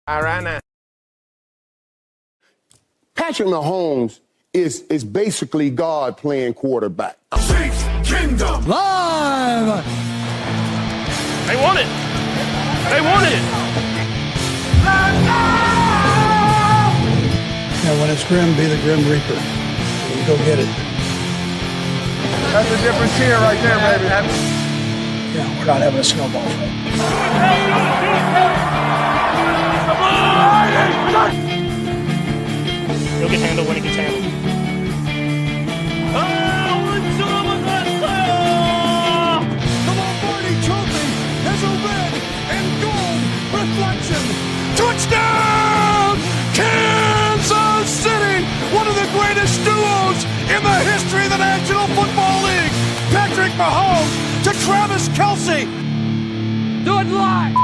All right now. Patrick Mahomes is basically God playing quarterback. Chiefs Kingdom Live! They want it. They want it. Now, when it's grim, be the Grim Reaper. You go get it. That's a different cheer right there, baby. Yeah, we're not having a snowball fight. He'll get handled when it gets handled. The Lombardi Trophy has a red and gold reflection. Touchdown! Kansas City! One of the greatest duos in the history of the National Football League. Patrick Mahomes to Travis Kelce. Do it live!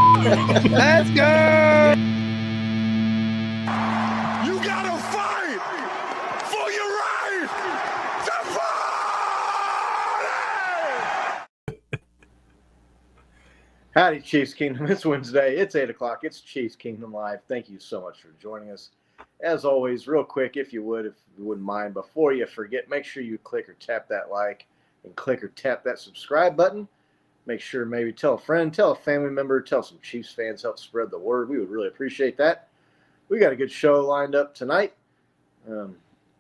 Let's go. You gotta fight for your right to party! Howdy, Chiefs Kingdom. It's Wednesday. It's 8 o'clock. It's Chiefs Kingdom Live. Thank you so much for joining us. As always, real quick, if you wouldn't mind, before you forget, make sure you click or tap that like and click or tap that subscribe button. Make sure maybe tell a friend, tell a family member, tell some Chiefs fans, help spread the word. We would really appreciate that. We got a good show lined up tonight.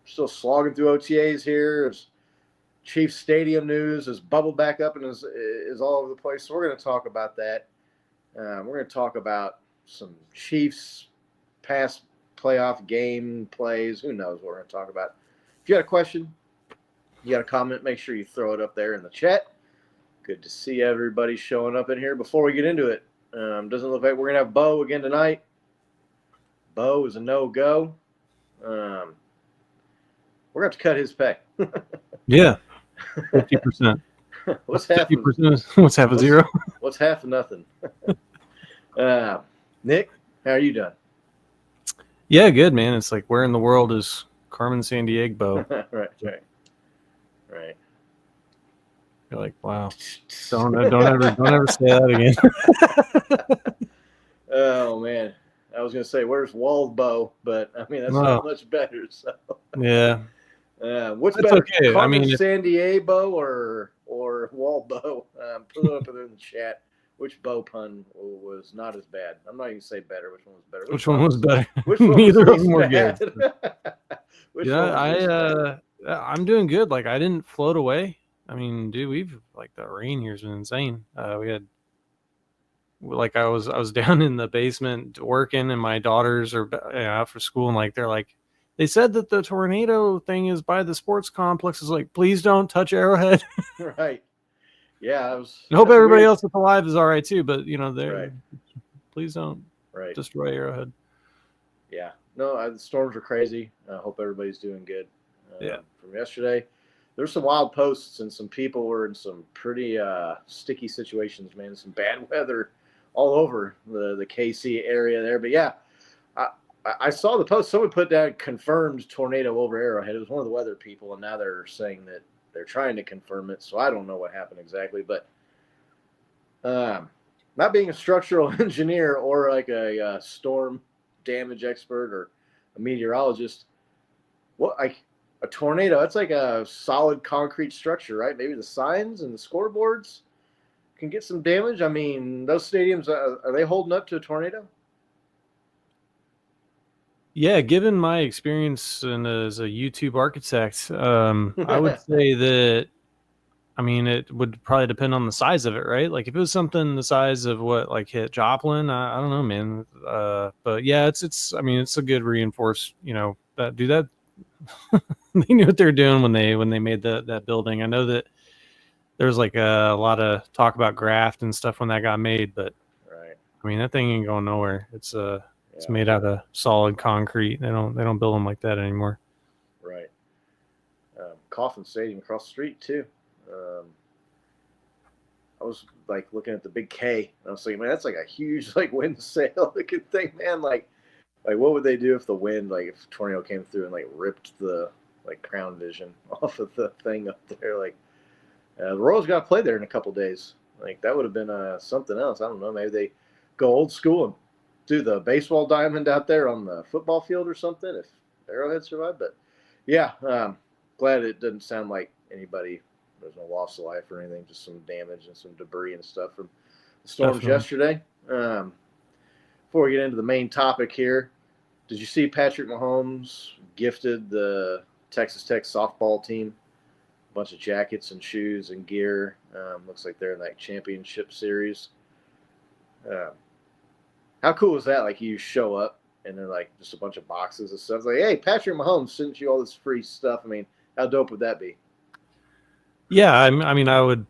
Still slogging through OTAs here. There's Chiefs Stadium news is bubbled back up and is all over the place. So we're going to talk about that. We're going to talk about some Chiefs past playoff game plays. Who knows what we're going to talk about. If you got a question, you got a comment, make sure you throw it up there in the chat. Good to see everybody showing up in here. Before we get into it, doesn't look like we're going to have Bo again tonight. Bo is a no-go. We're going to have to cut his pay. Yeah, 50%. What's half? 50%? What's half of zero? What's half of nothing? Nick, how are you doing? Yeah, good, man. It's like, where in the world is Carmen Sandiego? Right. You're like, wow. Don't ever say that again. Oh man, I was gonna say where's Waldbo, but I mean that's not much better. So yeah, what's that's better, okay. Carmen Sandiego or Waldbo? Put it up in the chat. Which bow pun was not as bad? I'm not even say better. Which one was better? Which one was better? Which one Neither was of them were bad? good. I'm doing good. Like, I didn't float away. I mean, dude, we've like the rain here's been insane. We had like I was down in the basement working, and my daughters are out for school, and like they said that the tornado thing is by the sports complex. Is like, please don't touch Arrowhead. Right. Yeah, I hope everybody else that's alive is all right too, but right. Please don't destroy Arrowhead. Yeah, no, the storms are crazy. I hope everybody's doing good. From yesterday, there's some wild posts and some people were in some pretty sticky situations, man. Some bad weather all over the KC area there. But yeah, I saw the post. Someone put down confirmed tornado over Arrowhead. It was one of the weather people, and now they're saying that they're trying to confirm it. So I don't know what happened exactly. But not being a structural engineer or like a storm damage expert or a meteorologist, a tornado, that's like a solid concrete structure, right? Maybe the signs and the scoreboards can get some damage. I mean, those stadiums, are they holding up to a tornado? Yeah, given my experience as a YouTube architect, I would say that, I mean, it would probably depend on the size of it, right? Like if it was something the size of what like hit Joplin, I don't know, man. But yeah, it's I mean, it's a good reinforced, that do that. They knew what they were doing when they made that building. I know that there was like a lot of talk about graft and stuff when that got made, but right. I mean, that thing ain't going nowhere. It's made out of solid concrete. They don't build them like that anymore. Right. Coffin Stadium across the street too. I was like looking at the big K. And I was thinking, man, that's like a huge like wind sail looking thing, man. Like what would they do if the wind, like if a tornado came through and like ripped the like crown vision off of the thing up there? Like the Royals got to play there in a couple days. Like that would have been something else. I don't know. Maybe they go old school and do the baseball diamond out there on the football field or something if Arrowhead survived. But yeah, glad it doesn't sound like anybody. There's no loss of life or anything, just some damage and some debris and stuff from the storms yesterday. Before we get into the main topic here, did you see Patrick Mahomes gifted the Texas Tech softball team a bunch of jackets and shoes and gear? Looks like they're in that championship series. How cool is that? Like, you show up and they're like just a bunch of boxes and stuff. It's like, hey, Patrick Mahomes sent you all this free stuff. I mean, how dope would that be? Yeah, I mean, I would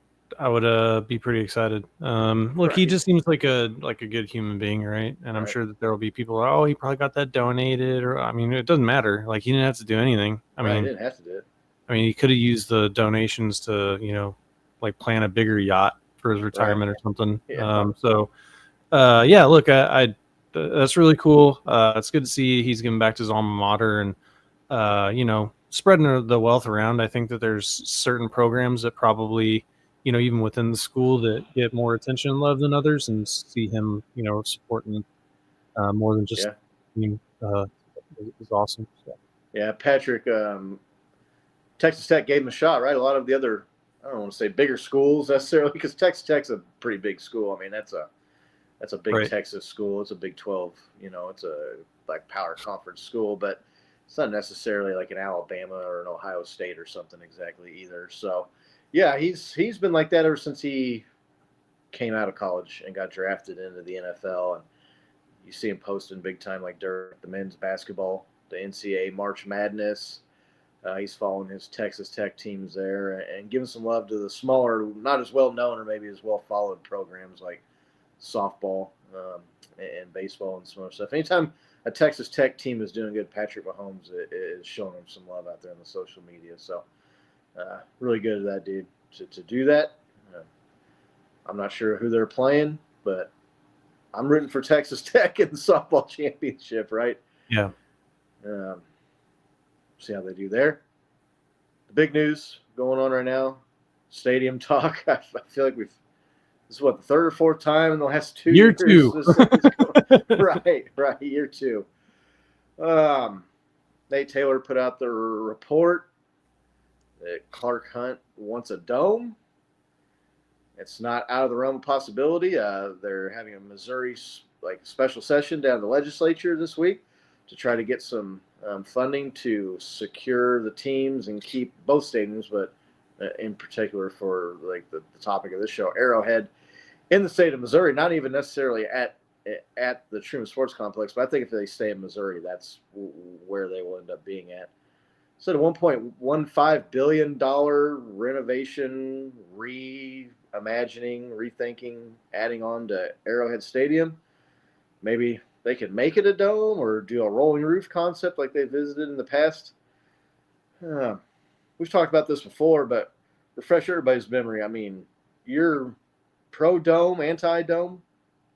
be pretty excited. Look, he just seems like a good human being, right? And I'm sure that there will be people, oh, he probably got that donated, or I mean, it doesn't matter. Like, he didn't have to do anything. I mean, he didn't have to do it. I mean, he could have used the donations to, like plan a bigger yacht for his retirement or something. Yeah. Yeah, look, I that's really cool. It's good to see he's giving back to his alma mater and, spreading the wealth around. I think that there's certain programs that probably, even within the school that get more attention and love than others, and see him, supporting more than just being is awesome. So. Yeah, Patrick, Texas Tech gave him a shot, right? A lot of the other, I don't want to say bigger schools necessarily, because Texas Tech's a pretty big school. I mean, that's a big Texas school. It's a Big 12, it's a like power conference school, but it's not necessarily like an Alabama or an Ohio State or something exactly either. So, yeah, he's been like that ever since he came out of college and got drafted into the NFL. And you see him posting big time, like during the men's basketball, the NCAA March Madness. He's following his Texas Tech teams there and giving some love to the smaller, not as well known or maybe as well followed programs like softball and baseball and some other stuff. Anytime a Texas Tech team is doing good, Patrick Mahomes is showing them some love out there on the social media. So really good of that dude to do that. I'm not sure who they're playing, but I'm rooting for Texas Tech in the softball championship, right? Yeah. See how they do there. The big news going on right now, stadium talk. I feel like this is the third or fourth time in the last 2 years. Year 2. Right, year 2. Nate Taylor put out the report that Clark Hunt wants a dome. It's not out of the realm of possibility. They're having a Missouri special session down in the legislature this week to try to get some funding to secure the teams and keep both stadiums, but in particular for like the topic of this show, Arrowhead, in the state of Missouri. Not even necessarily at the Truman Sports Complex, but I think if they stay in Missouri, that's where they will end up being at. So, a $1.15 billion renovation, reimagining, rethinking, adding on to Arrowhead Stadium. Maybe they could make it a dome or do a rolling roof concept like they visited in the past. We've talked about this before, but refresh everybody's memory. I mean, you're pro-dome, anti-dome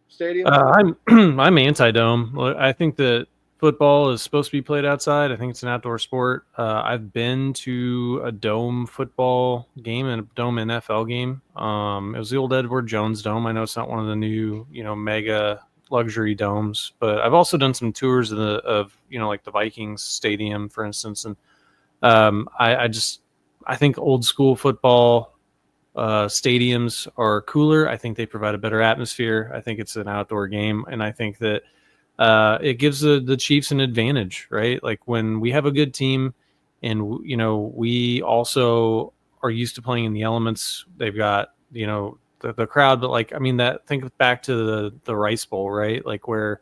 stadium? I'm anti-dome. I think that football is supposed to be played outside. I think it's an outdoor sport. I've been to a dome football game and a dome NFL game. It was the old Edward Jones Dome. I know it's not one of the new, mega luxury domes, but I've also done some tours of like the Vikings stadium, for instance. And I think old school football stadiums are cooler. I think they provide a better atmosphere. I think it's an outdoor game, and I think that it gives the Chiefs an advantage, right? Like when we have a good team, and we also are used to playing in the elements. They've got the crowd, but think back to the Rice Bowl, right? Like where,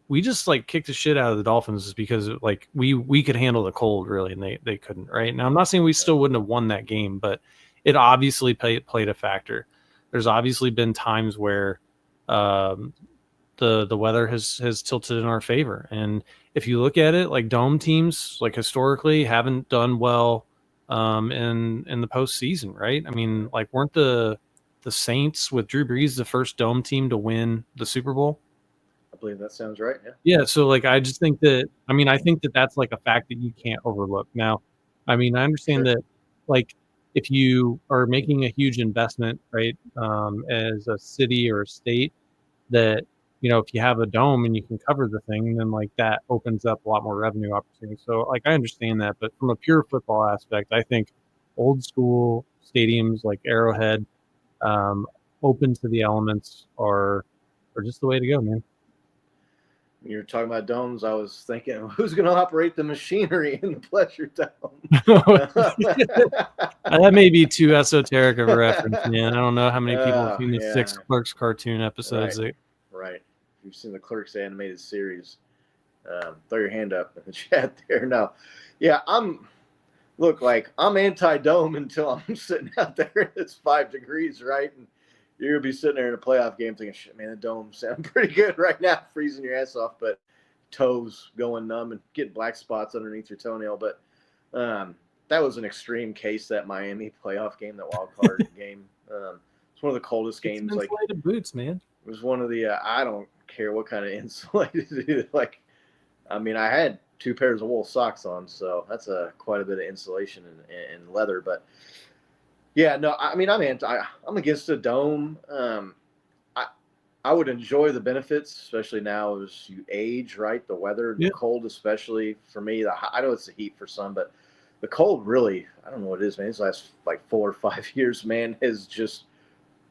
we just kicked the shit out of the Dolphins is because we could handle the cold really, and they couldn't, right? Now I'm not saying we still wouldn't have won that game, but it obviously played a factor. There's obviously been times where the weather has tilted in our favor, and if you look at it, dome teams historically haven't done well in the postseason, right? I mean, weren't the Saints with Drew Brees the first dome team to win the Super Bowl? I believe that sounds right. Yeah. So I just think that, I think that that's a fact that you can't overlook. Now, I understand that if you are making a huge investment, right, as a city or a state, that if you have a dome and you can cover the thing, then like that opens up a lot more revenue opportunities. So like I understand that, but from a pure football aspect, I think old school stadiums like Arrowhead, um, open to the elements are just the way to go, man. When you were talking about domes, I was thinking, who's going to operate the machinery in the pleasure dome? That may be too esoteric of a reference, man. I don't know how many people have seen the Yeah. 6 Clerks cartoon episodes. Right. If you've seen the Clerks animated series, throw your hand up in the chat there. No. Yeah, I'm anti-dome until I'm sitting out there and it's 5 degrees, right? And you're going to be sitting there in a playoff game thinking, shit, man, the dome sounds pretty good right now, freezing your ass off, but toes going numb and getting black spots underneath your toenail. But that was an extreme case, that Miami playoff game, that wild card game. It's one of the coldest games. It's insulated boots, man. It was one of the I don't care what kind of insulated. Like, I mean, I had 2 pairs of wool socks on, so that's quite a bit of insulation and leather. But yeah, no, I mean, I'm against a dome. I would enjoy the benefits, especially now as you age, right? The weather, the cold, especially for me. I know it's the heat for some, but the cold really, I don't know what it is, man. These last like 4 or 5 years, man, has just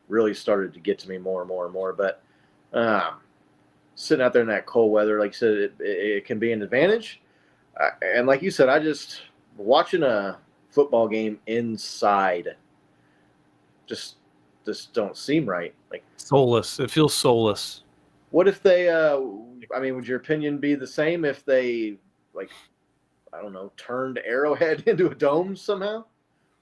really started to get to me more and more and more. But sitting out there in that cold weather, like you said, it can be an advantage. And like you said, watching a football game inside just don't seem right. Like, soulless. It feels soulless. what if they would your opinion be the same if they, like, I don't know, turned Arrowhead into a dome somehow?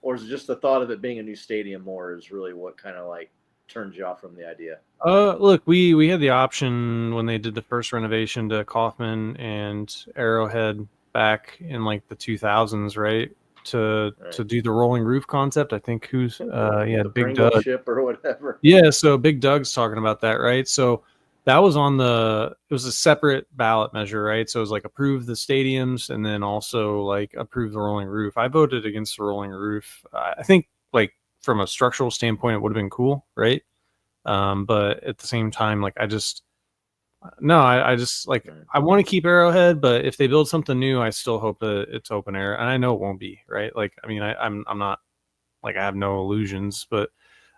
Or is it just the thought of it being a new stadium more is really what kind of like turns you off from the idea? Look, we had the option when they did the first renovation to Kaufman and Arrowhead back in like the 2000s, right? To do the rolling roof concept. I think The Big Pringle Doug ship or whatever. Yeah, so Big Doug's talking about that, right? So that was it was a separate ballot measure, right? So it was like approve the stadiums and then also like approve the rolling roof. I voted against the rolling roof. I think like from a structural standpoint, it would have been cool, right? But at the same time, like I just like I want to keep Arrowhead, but if they build something new, I still hope that it's open air, and I know it won't be, right? Like I mean, I'm not like I have no illusions, but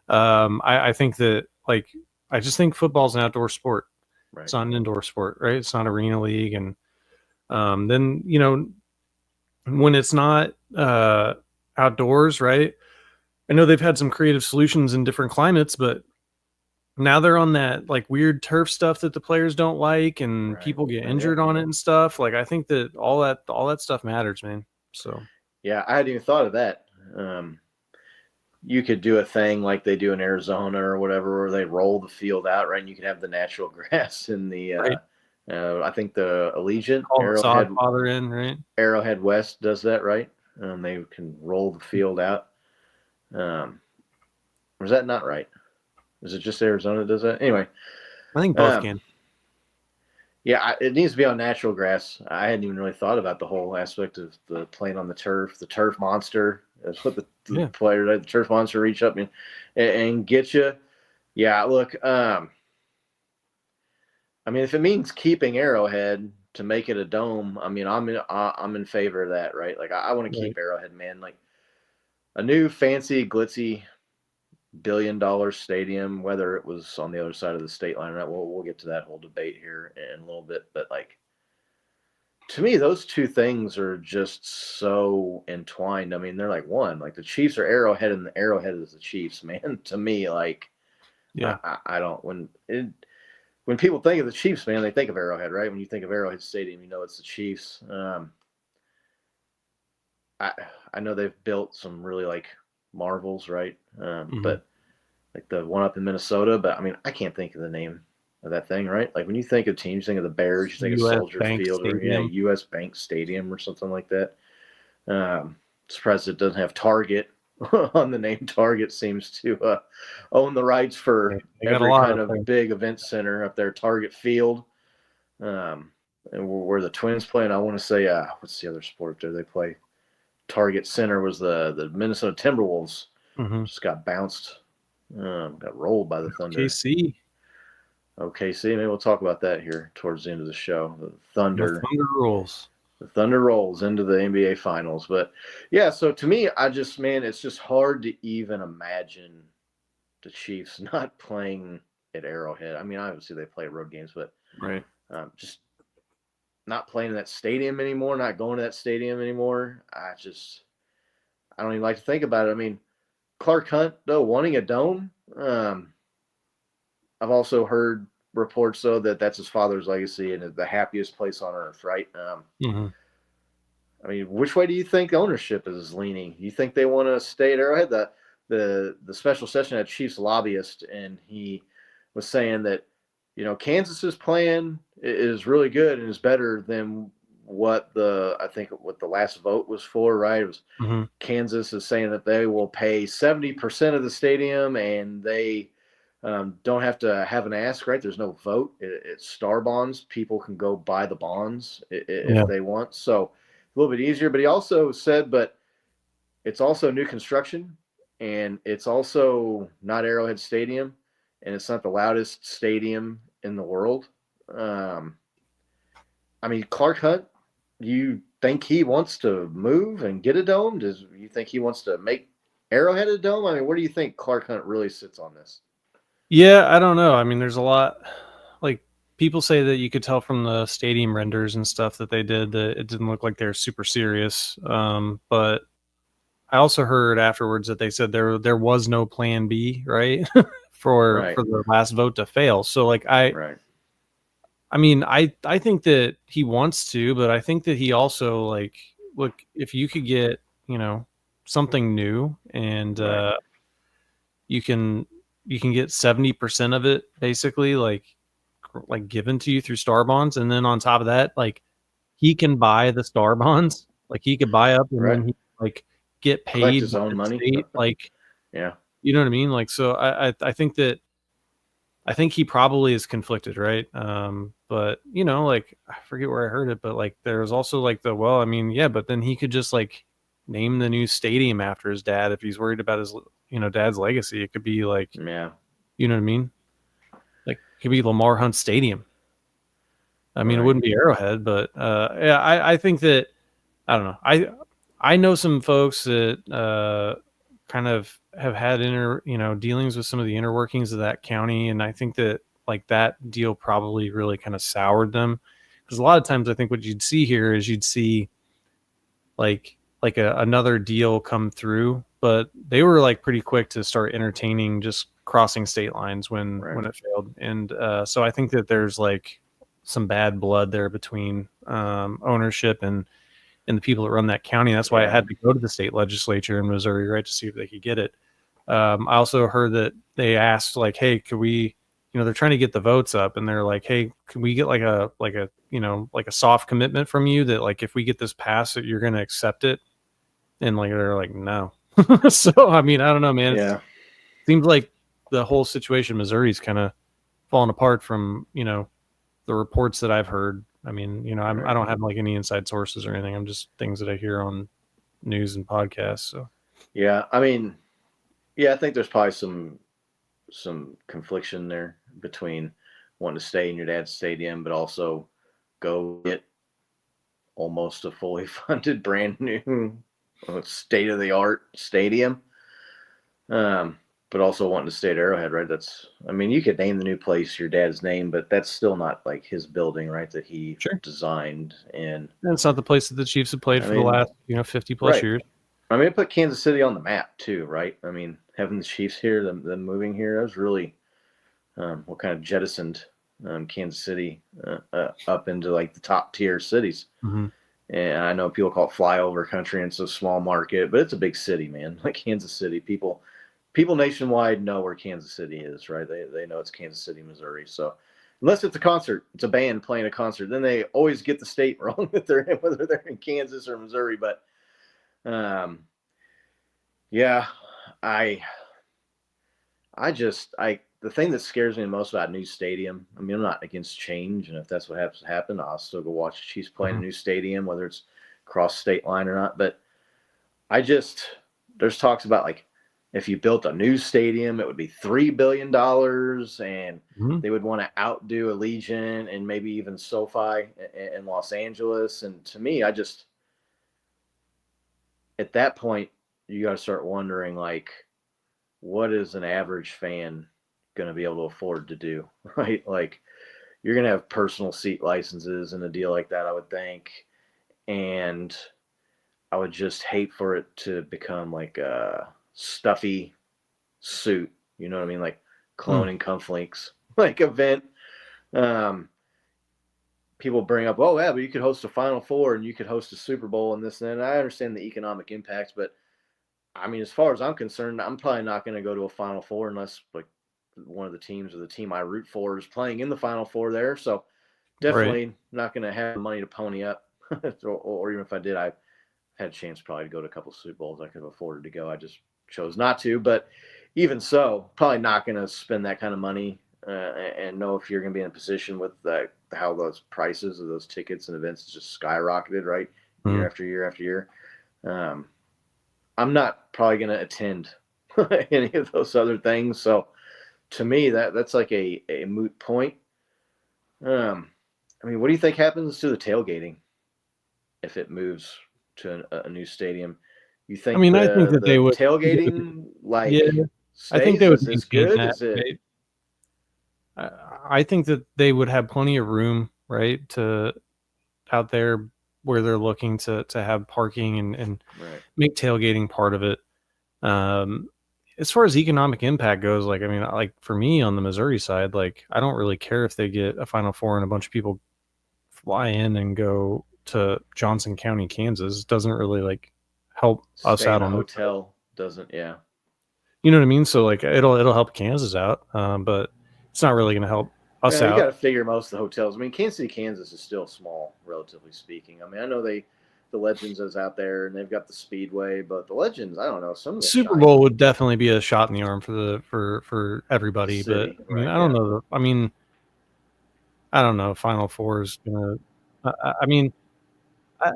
I think that like I just think football's an outdoor sport. Right. It's not an indoor sport, right? It's not arena league, and then when it's not outdoors, right? I know they've had some creative solutions in different climates, but now they're on that like weird turf stuff that the players don't like, and people get injured on it and stuff. Like I think that all that stuff matters, man. So yeah, I hadn't even thought of that. You could do a thing like they do in Arizona or whatever, where they roll the field out, right? And you can have the natural grass in the. I think the Allegiant Arrowhead West does that, right? They can roll the field out. Or is that not right? Is it just Arizona that does that? Anyway, I think both can. Yeah, it needs to be on natural grass. I hadn't even really thought about the whole aspect of the playing on the turf. The turf monster is what the player, the turf monster, reach up and get you. Yeah, look. I mean, if it means keeping Arrowhead to make it a dome, I mean, I'm in favor of that, right? Like, I want to keep Arrowhead, man. Like a new fancy glitzy $1 billion stadium, whether it was on the other side of the state line or not, we'll get to that whole debate here in a little bit. But like, to me, those two things are just so entwined. I mean, they're like one. Like the Chiefs are Arrowhead, and the Arrowhead is the Chiefs, man. To me, like, I don't when people think of the Chiefs, man, they think of Arrowhead, right? When you think of Arrowhead Stadium, you know it's the Chiefs. I know they've built some really like marvels, right? But like the one up in Minnesota, but I mean, I can't think of the name of that thing, right? Like when you think of teams, you think of the Bears, you think of Soldier Field or US Bank Stadium or something like that. Surprised it doesn't have Target on the name. Target seems to own the rights for every kind of big event center up there. Target Field, and where the Twins play. And I want to say, what's the other sport there they play? Target Center was the Minnesota Timberwolves. Just got bounced, got rolled by the Thunder. KC. Okay, see, maybe we'll talk about that here towards the end of the show. The The Thunder. Thunder rules. The Thunder rolls into the NBA Finals. But yeah, so to me, man, it's just hard to even imagine the Chiefs not playing at Arrowhead. I mean, obviously they play road games, but Right. just not playing in that stadium anymore, not going to that stadium anymore. I don't even like to think about it. I mean, Clark Hunt, though, wanting a dome. I've also heard reports, though, that that's his father's legacy and the happiest place on earth, right? Mm-hmm. I mean, which way do you think ownership is leaning? You think they want to stay at Arrowhead? The special session had Chiefs lobbyist, and he was saying that Kansas's plan is really good and is better than what the last vote was for. Right? It was Mm-hmm. Kansas is saying that they will pay 70% of the stadium, and they don't have to have an ask. Right? There's no vote. It's star bonds. People can go buy the bonds if Yeah. they want. So a little bit easier. But he also said, but it's also new construction, and it's also not Arrowhead Stadium, and it's not the loudest stadium in the world. I mean, Clark Hunt, you think he wants to move and get a dome? Does you think he wants to make Arrowhead a dome? I mean, where do you think Clark Hunt really sits on this? Yeah, I don't know. I mean, there's a lot. Like people say that you could tell from the stadium renders and stuff that they did that it didn't look like they're super serious. But I also heard afterwards that they said there was no plan B, right? for Right. the last vote to fail. So like Right. I mean, I think that he wants to, but I think that he also like look if you could get, something new and Right. you can get 70% of it basically like given to you through star bonds, and then on top of that, like he can buy the star bonds, like he could buy up and Right. then he like get Collect paid his by own the money. state, like Yeah. you know what I mean? Like so I think that I think he probably is conflicted, right? But like I forget where I heard it, but like there's also like well, I mean, yeah, but then he could just like name the new stadium after his dad if he's worried about his dad's legacy. It could be like, Yeah. you know what I mean? Like it could be Lamar Hunt Stadium. I mean, it Right. wouldn't be Arrowhead, but yeah, I think that I don't know. I know some folks that kind of have had dealings with some of the inner workings of that county, and I think that like that deal probably really kind of soured them because a lot of times I think what you'd see here is you'd see like another deal come through, but they were like pretty quick to start entertaining just crossing state lines when it failed, and so I think that there's like some bad blood there between ownership and the people that run that county. That's why I had to go to the state legislature in Missouri, right, to see if they could get it. I also heard that they asked like, hey, could we, they're trying to get the votes up, and they're like, hey, can we get like a like a soft commitment from you that like if we get this passed that you're going to accept it? And like they're like, no. So I mean, I don't know, man. Yeah. It seems like the whole situation in Missouri's kind of falling apart from the reports that I've heard. I mean, I don't have like any inside sources or anything. I'm just things that I hear on news and podcasts. So Yeah. I mean, yeah, I think there's probably some confliction there between wanting to stay in your dad's stadium, but also go get almost a fully funded brand new state of the art stadium. But also wanting to stay at Arrowhead, right? I mean, you could name the new place your dad's name, but that's still not like his building, right? That he designed. And it's not the place that the Chiefs have played for the last, 50 plus years. I mean, it put Kansas City on the map too, right? I mean, having the Chiefs here, them moving here, that was really what kind of jettisoned Kansas City up into like the top tier cities. Mm-hmm. And I know people call it flyover country, and it's a small market, but it's a big city, man. Like Kansas City, people nationwide know where Kansas City is, right? They know it's Kansas City, Missouri. So unless it's a concert, it's a band playing a concert, then they always get the state wrong that they're in, whether they're in Kansas or Missouri. But yeah, the thing that scares me the most about a new stadium, I mean, I'm not against change, and if that's what happens to happen, I'll still go watch the Chiefs play in a new stadium, whether it's cross state line or not. But there's talks about like If you built a new stadium, it would be $3 billion, and they would want to outdo Allegiant and maybe even SoFi in Los Angeles. And to me, at that point, you got to start wondering, like, what is an average fan going to be able to afford to do, right? Like, you're going to have personal seat licenses and a deal like that, I would think. And I would just hate for it to become like a stuffy suit, you know what I mean? Like cloning cufflinks, like event. People bring up, oh, yeah, but you could host a Final Four and you could host a Super Bowl and this and that. And I understand the economic impacts, but I mean, as far as I'm concerned, I'm probably not going to go to a Final Four unless like one of the teams or the team I root for is playing in the Final Four there. So definitely not going to have the money to pony up, or even if I did, I had a chance probably to go to a couple of Super Bowls. I could have afforded to go. I just chose not to. But even so, probably not going to spend that kind of money and know if you're going to be in a position with how those prices of those tickets and events just skyrocketed, right? Year after year after year. I'm not probably going to attend any of those other things. So to me, that's like a moot point. I mean, what do you think happens to the tailgating if it moves to a new stadium? You think I mean, I think that the they would tailgating I think they would stays as maintain good? that. Is it Right? I think that they would have plenty of room, right, to out there where they're looking to have parking and right? make tailgating part of it. As far as economic impact goes, like, I mean, like for me on the Missouri side, like I don't really care if they get a Final Four and a bunch of people fly in and go to Johnson County, Kansas. It doesn't really like help us Stay out in a on this side. hotel doesn't, yeah. You know what I mean? So like it'll help Kansas out, but it's not really going to help us Well, you got out. to figure most of the hotels. I mean, Kansas City, Kansas is still small, relatively speaking. I mean, I know the Legends is out there and they've got the Speedway, but the Legends, I don't know, some of the Super shine Bowl would definitely be a shot in the arm for everybody, but city, I mean, right? I don't Yeah. know. I mean, I don't know. Final Four is gonna. I mean,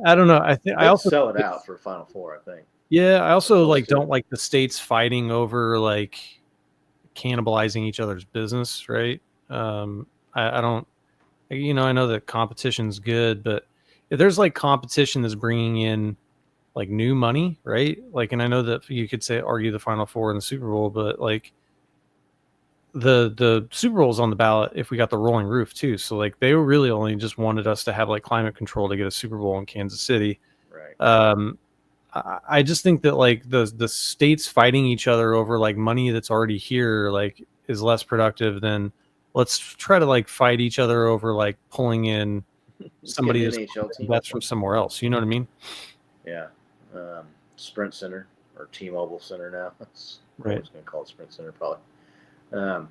I don't know. I They'd also sell it out for Final Four, I think. yeah. I Or also close like to don't it. like the states fighting over like cannibalizing each other's business, right? I don't. You know, I know that competition's good, but if there's like competition that's bringing in like new money, right? Like, and I know that you could say argue the Final Four and the Super Bowl, but like the Super Bowl's on the ballot if we got the rolling roof too. So like they really only just wanted us to have like climate control to get a Super Bowl in Kansas City. Right. Um, I just think that like the states fighting each other over like money that's already here like is less productive than let's try to like fight each other over like pulling in Let's get somebody an that's NHL team. that's from somewhere else. You know what I mean? Yeah. Sprint Center or T-Mobile Center now. That's I Right. was going to call it Sprint Center probably. Um,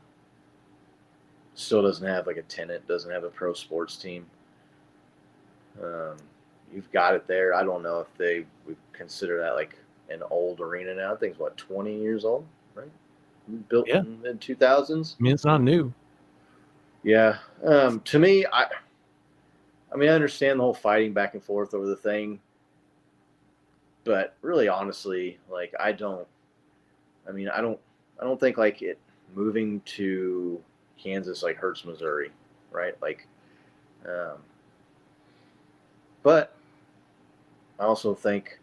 Still doesn't have like a tenant, doesn't have a pro sports team. You've got it there. I don't know if they would consider that like an old arena now. I think it's what, 20 years old, right? Built Yeah. in the 2000s. I mean, it's not new. Yeah. To me, I mean, I understand the whole fighting back and forth over the thing, but really, honestly, like I don't think like it moving to Kansas like hurts Missouri, right? Like, um, but I also think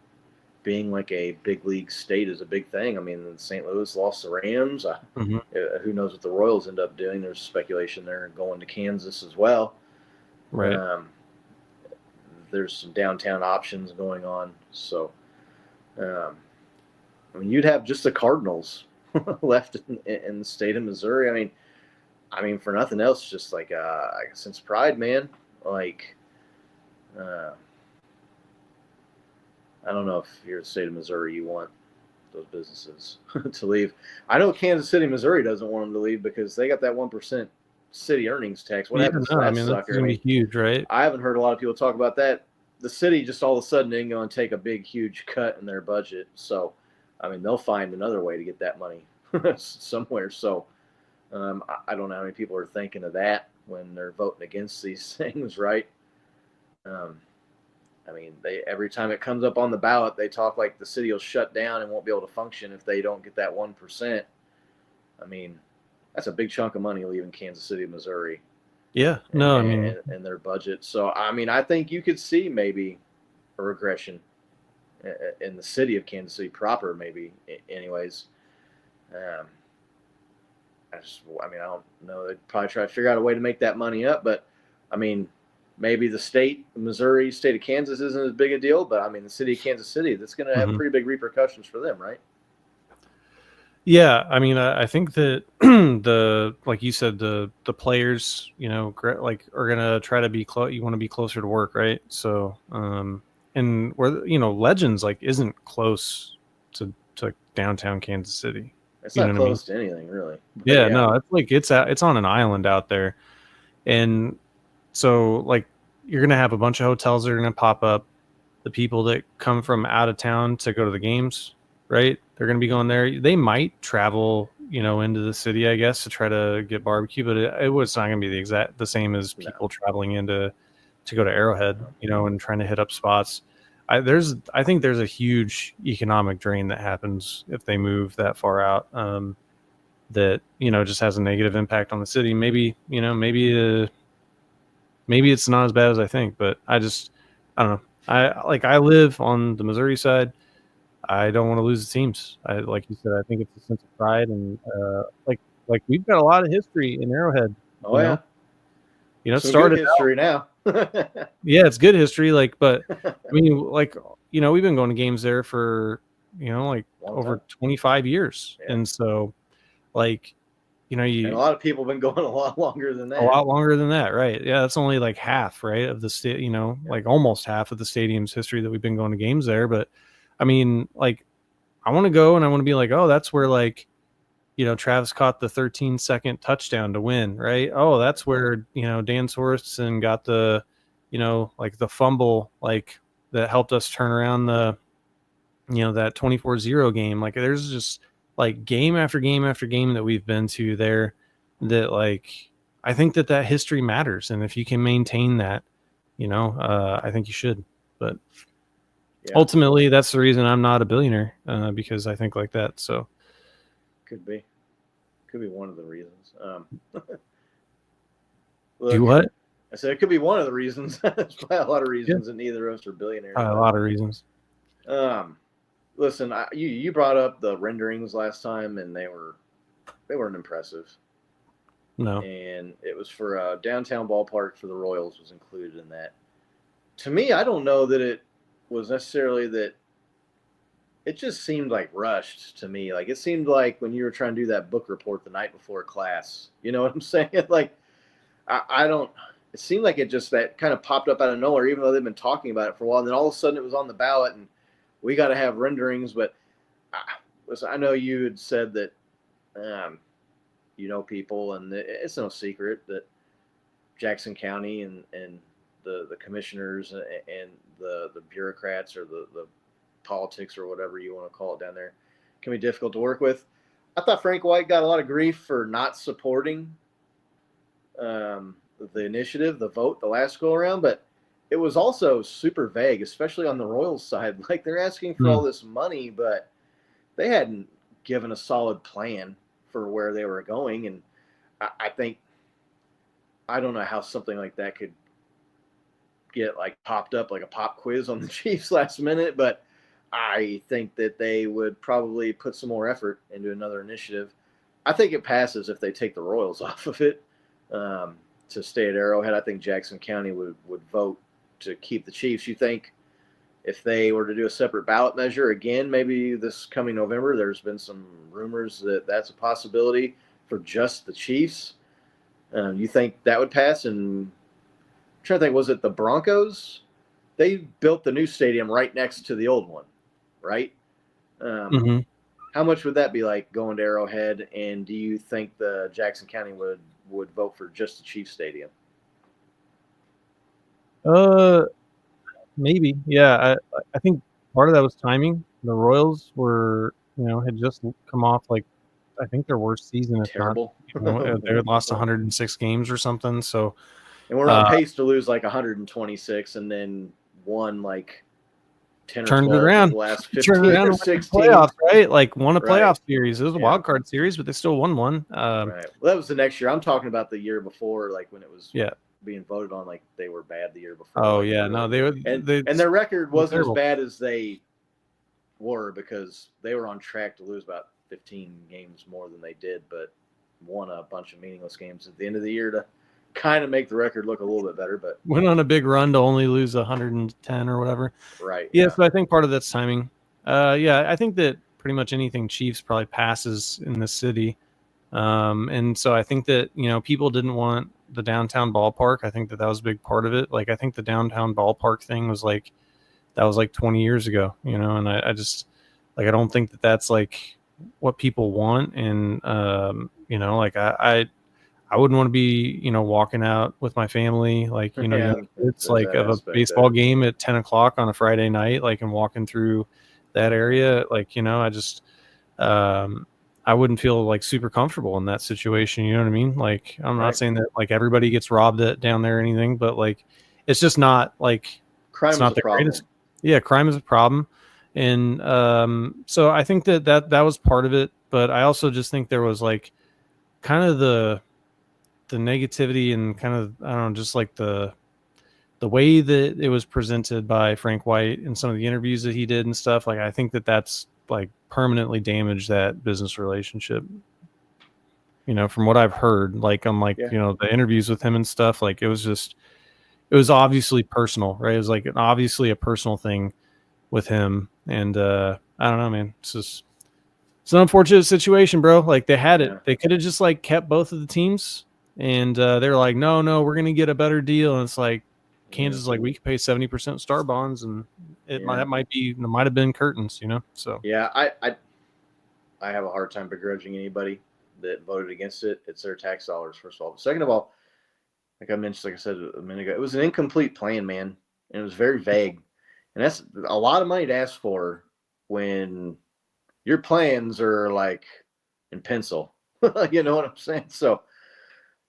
being like a big league state is a big thing. I mean, St. Louis lost the Rams. Mm-hmm. Who knows what the Royals end up doing? There's speculation they're going to Kansas as well. Right. There's some downtown options going on. So, I mean, you'd have just the Cardinals left in the state of Missouri. I mean, for nothing else, just like a sense of pride, man. Like, I don't know if you're in the state of Missouri, you want those businesses to leave. I know Kansas City, Missouri doesn't want them to leave because they got that 1% city earnings tax. What Yeah, happens to no, that I mean that's sucker? I gonna be mean, huge, right? I haven't heard a lot of people talk about that. The city just all of a sudden ain't going to take a big, huge cut in their budget. So, I mean, they'll find another way to get that money somewhere. So, I don't know how many people are thinking of that when they're voting against these things, right? I mean, every time it comes up on the ballot, they talk like the city will shut down and won't be able to function if they don't get that 1%. I mean, that's a big chunk of money leaving Kansas City, Missouri. Yeah, no, I mean, and their budget. So, I mean, I think you could see maybe a regression in the city of Kansas City proper, maybe. Anyways, I don't know. They'd probably try to figure out a way to make that money up, but I mean, maybe the state of Kansas isn't as big a deal, but I mean, the city of Kansas City, that's going to have pretty big repercussions for them, right? yeah, I mean, I think that like you said, the players, like are gonna try to be close. You want to be closer to work, right? So, and where Legends like isn't close to downtown Kansas City. It's not close to anything, really. But yeah, no, it's like it's on an island out there, and so like you're gonna have a bunch of hotels that are gonna pop up. The people that come from out of town to go to the games, right? They're going to be going there. They might travel, into the city, I guess, to try to get barbecue, but it was not going to be the same as people traveling to go to Arrowhead, and trying to hit up spots. I think there's a huge economic drain that happens if they move that far out. That just has a negative impact on the city. Maybe it's not as bad as I think, but I don't know. I live on the Missouri side. I don't want to lose the teams. Like you said, I think it's a sense of pride, and like we've got a lot of history in Arrowhead. Oh yeah, it started history now. Yeah, it's good history. But I mean, we've been going to games there for over 25 years, and so and a lot of people have been going a lot longer than that. A lot longer than that, right? Yeah, that's only like half, right, of the state. Like almost half of the stadium's history that we've been going to games there, but. I mean, I want to go and I want to be like, oh, that's where Travis caught the 13-second touchdown to win, right? Oh, that's where, Dan Sorensen got the, the fumble, that helped us turn around the, that 24-0 game. There's just game after game after game that we've been to there that I think that history matters. And if you can maintain that, I think you should, but. Yeah. Ultimately, that's the reason I'm not a billionaire, because I think like that. So, could be one of the reasons. Do what? I said it could be one of the reasons. There's probably a lot of reasons, and neither of us are billionaires. A lot of reasons. Listen, you brought up the renderings last time, and they weren't impressive. No. And it was for a downtown ballpark for the Royals was included in that. To me, I don't know that it was necessarily that. It just seemed like rushed to me. It seemed like when you were trying to do that book report the night before class. You know what I'm saying? I don't. It seemed like it just that kind of popped up out of nowhere, even though they've been talking about it for a while. And then all of a sudden it was on the ballot, and we got to have renderings. But listen, I know you had said that, people, and it's no secret that Jackson County and the commissioners and the bureaucrats or the politics or whatever you want to call it down there can be difficult to work with. I thought Frank White got a lot of grief for not supporting the initiative, the vote, the last go around, but it was also super vague, especially on the Royals side. They're asking for all this money, but they hadn't given a solid plan for where they were going. And I think, I don't know how something like that could get popped up like a pop quiz on the Chiefs last minute, but I think that they would probably put some more effort into another initiative. I think it passes if they take the Royals off of it to stay at Arrowhead. I think Jackson County would vote to keep the Chiefs. You think if they were to do a separate ballot measure again, maybe this coming November, there's been some rumors that that's a possibility for just the Chiefs. You think that would pass? And I'm trying to think, was it the Broncos? They built the new stadium right next to the old one, right? How much would that be going to Arrowhead? And do you think the Jackson County would vote for just the Chiefs stadium? Maybe. Yeah. I think part of that was timing. The Royals were, had just come off I think their worst season. Terrible. They had lost 106 games or something. So, and we're on pace to lose 126 and then won like 10 or Turned it 12 around. of the last Turned 15 it around or and won the 16. playoffs, right? Like won a Right. playoff series. It was a Yeah. wild card series, but they still won one. Right. Well, that was the next year. I'm talking about the year before, like when it was Yeah. being voted on, like they were bad the year before. Oh like, yeah, really. no, they were. And they, their record wasn't terrible. as bad as they were because they were on track to lose about 15 games more than they did, but won a bunch of meaningless games at the end of the year to kind of make the record look a little bit better. But went on a big run to only lose 110 or whatever. right. Yeah, so I think part of that's timing. Yeah, I think that pretty much anything Chiefs probably passes in the city. And so I think that, people didn't want the downtown ballpark. I think that was a big part of it. Like, I think the downtown ballpark thing was like 20 years ago, and I just, like, I don't think that that's like what people want. And, like I wouldn't want to be, walking out with my family, like, it's like of a baseball game at 10 o'clock on a Friday night, like, and walking through that area. Like, I just, I wouldn't feel like super comfortable in that situation. You know what I mean? Like, I'm not saying that like everybody gets robbed down there or anything, but like, it's just not like crime it's not is a the problem. greatest. Yeah, crime is a problem. And so I think that was part of it. But I also just think there was like kind of the negativity and kind of, I don't know, just like the way that it was presented by Frank White and some of the interviews that he did and stuff. Like, I think that's like permanently damaged that business relationship, from what I've heard. Like, I'm like, the interviews with him and stuff, like, it was obviously personal, right? It was like obviously a personal thing with him. And I don't know, man, it's an unfortunate situation, bro. Like, they had it. They could have just like kept both of the teams, and they're like, no, we're gonna get a better deal. And it's like, Kansas is like, we could pay 70% star bonds, and it might have been curtains, So yeah, I have a hard time begrudging anybody that voted against it. It's their tax dollars, first of all. Second of all, like I said a minute ago, it was an incomplete plan, man, and it was very vague, and that's a lot of money to ask for when your plans are like in pencil. You know what I'm saying? So,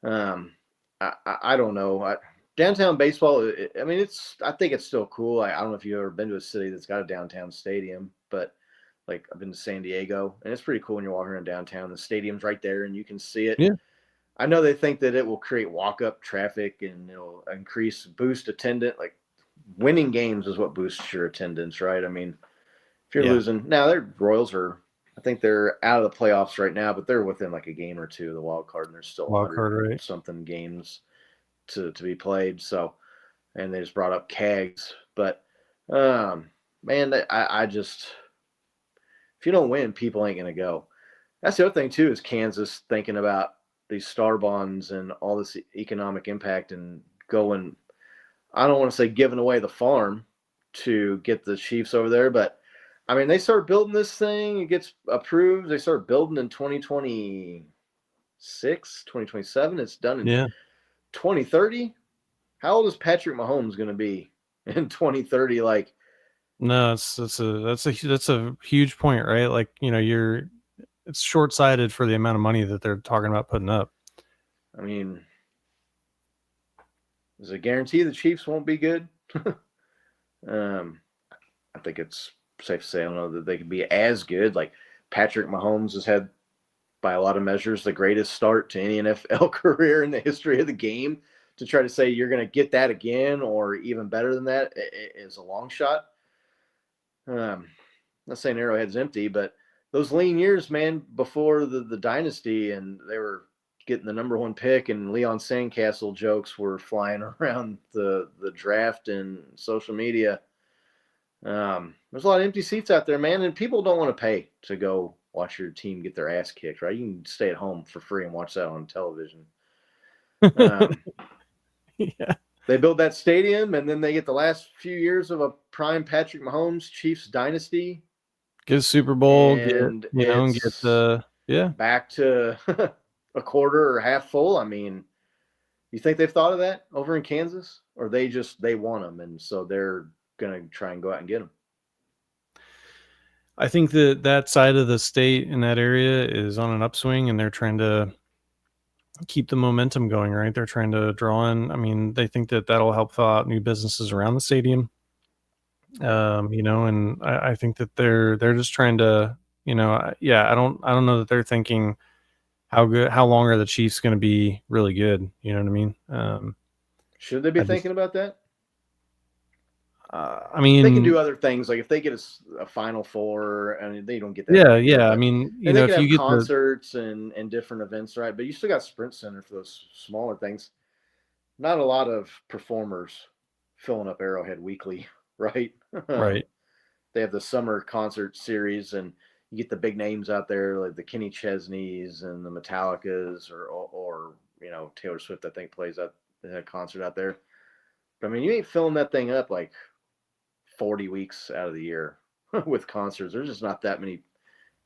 I don't know. Downtown baseball, I think it's still cool. I don't know if you've ever been to a city that's got a downtown stadium, but like I've been to San Diego, and it's pretty cool when you're walking around downtown. The stadium's right there, and you can see it. Yeah. I know they think that it will create walk-up traffic and it'll boost attendance. Like, winning games is what boosts your attendance, right? I mean, if you're losing now, their Royals I think they're out of the playoffs right now, but they're within like a game or two of the wild card, and there's still 100 something games to be played. So, and they just brought up CAGs, but man, I just, if you don't win, people ain't gonna go. That's the other thing too, is Kansas thinking about these star bonds and all this economic impact and going. I don't want to say giving away the farm to get the Chiefs over there, but I mean, they start building this thing. It gets approved. They start building in 2026, 2027. It's done in 2030. How old is Patrick Mahomes going to be in 2030? Like, no, that's a huge point, right? Like, it's short-sighted for the amount of money that they're talking about putting up. I mean, is it a guarantee the Chiefs won't be good? I think it's safe to say, I don't know that they could be as good. Like, Patrick Mahomes has had, by a lot of measures, the greatest start to any NFL career in the history of the game. To try to say you're going to get that again or even better than that is a long shot. Not saying Arrowhead's empty, but those lean years, man, before the dynasty, and they were getting the number one pick, and Leon Sandcastle jokes were flying around the draft and social media. There's a lot of empty seats out there, man, and people don't want to pay to go watch your team get their ass kicked, right? You can stay at home for free and watch that on television. Yeah. They build that stadium, and then they get the last few years of a prime Patrick Mahomes Chiefs dynasty. Get a Super Bowl, and get back to a quarter or half full. I mean, you think they've thought of that over in Kansas, or they want them, and so they're gonna try and go out and get them? I think that side of the state in that area is on an upswing, and they're trying to keep the momentum going, right? They're trying to draw in. I mean, they think that that'll help fill out new businesses around the stadium. And I think that they're just trying to, I don't know that they're thinking how long are the Chiefs going to be really good. You know what I mean? Should they be I just, thinking about that? I They can mean, do other things, like if they get a Final Four, and they don't get that every year, yeah. I but mean, and they can if you have get the, concerts and different events, right? But you still got Sprint Center for those smaller things. Not a lot of performers filling up Arrowhead weekly, right? right, They have the summer concert series, and you get the big names out there like the Kenny Chesneys and the Metallicas, or Taylor Swift, I think, plays at a concert out there. But I mean, you ain't filling that thing up like 40 weeks out of the year with concerts. There's just not that many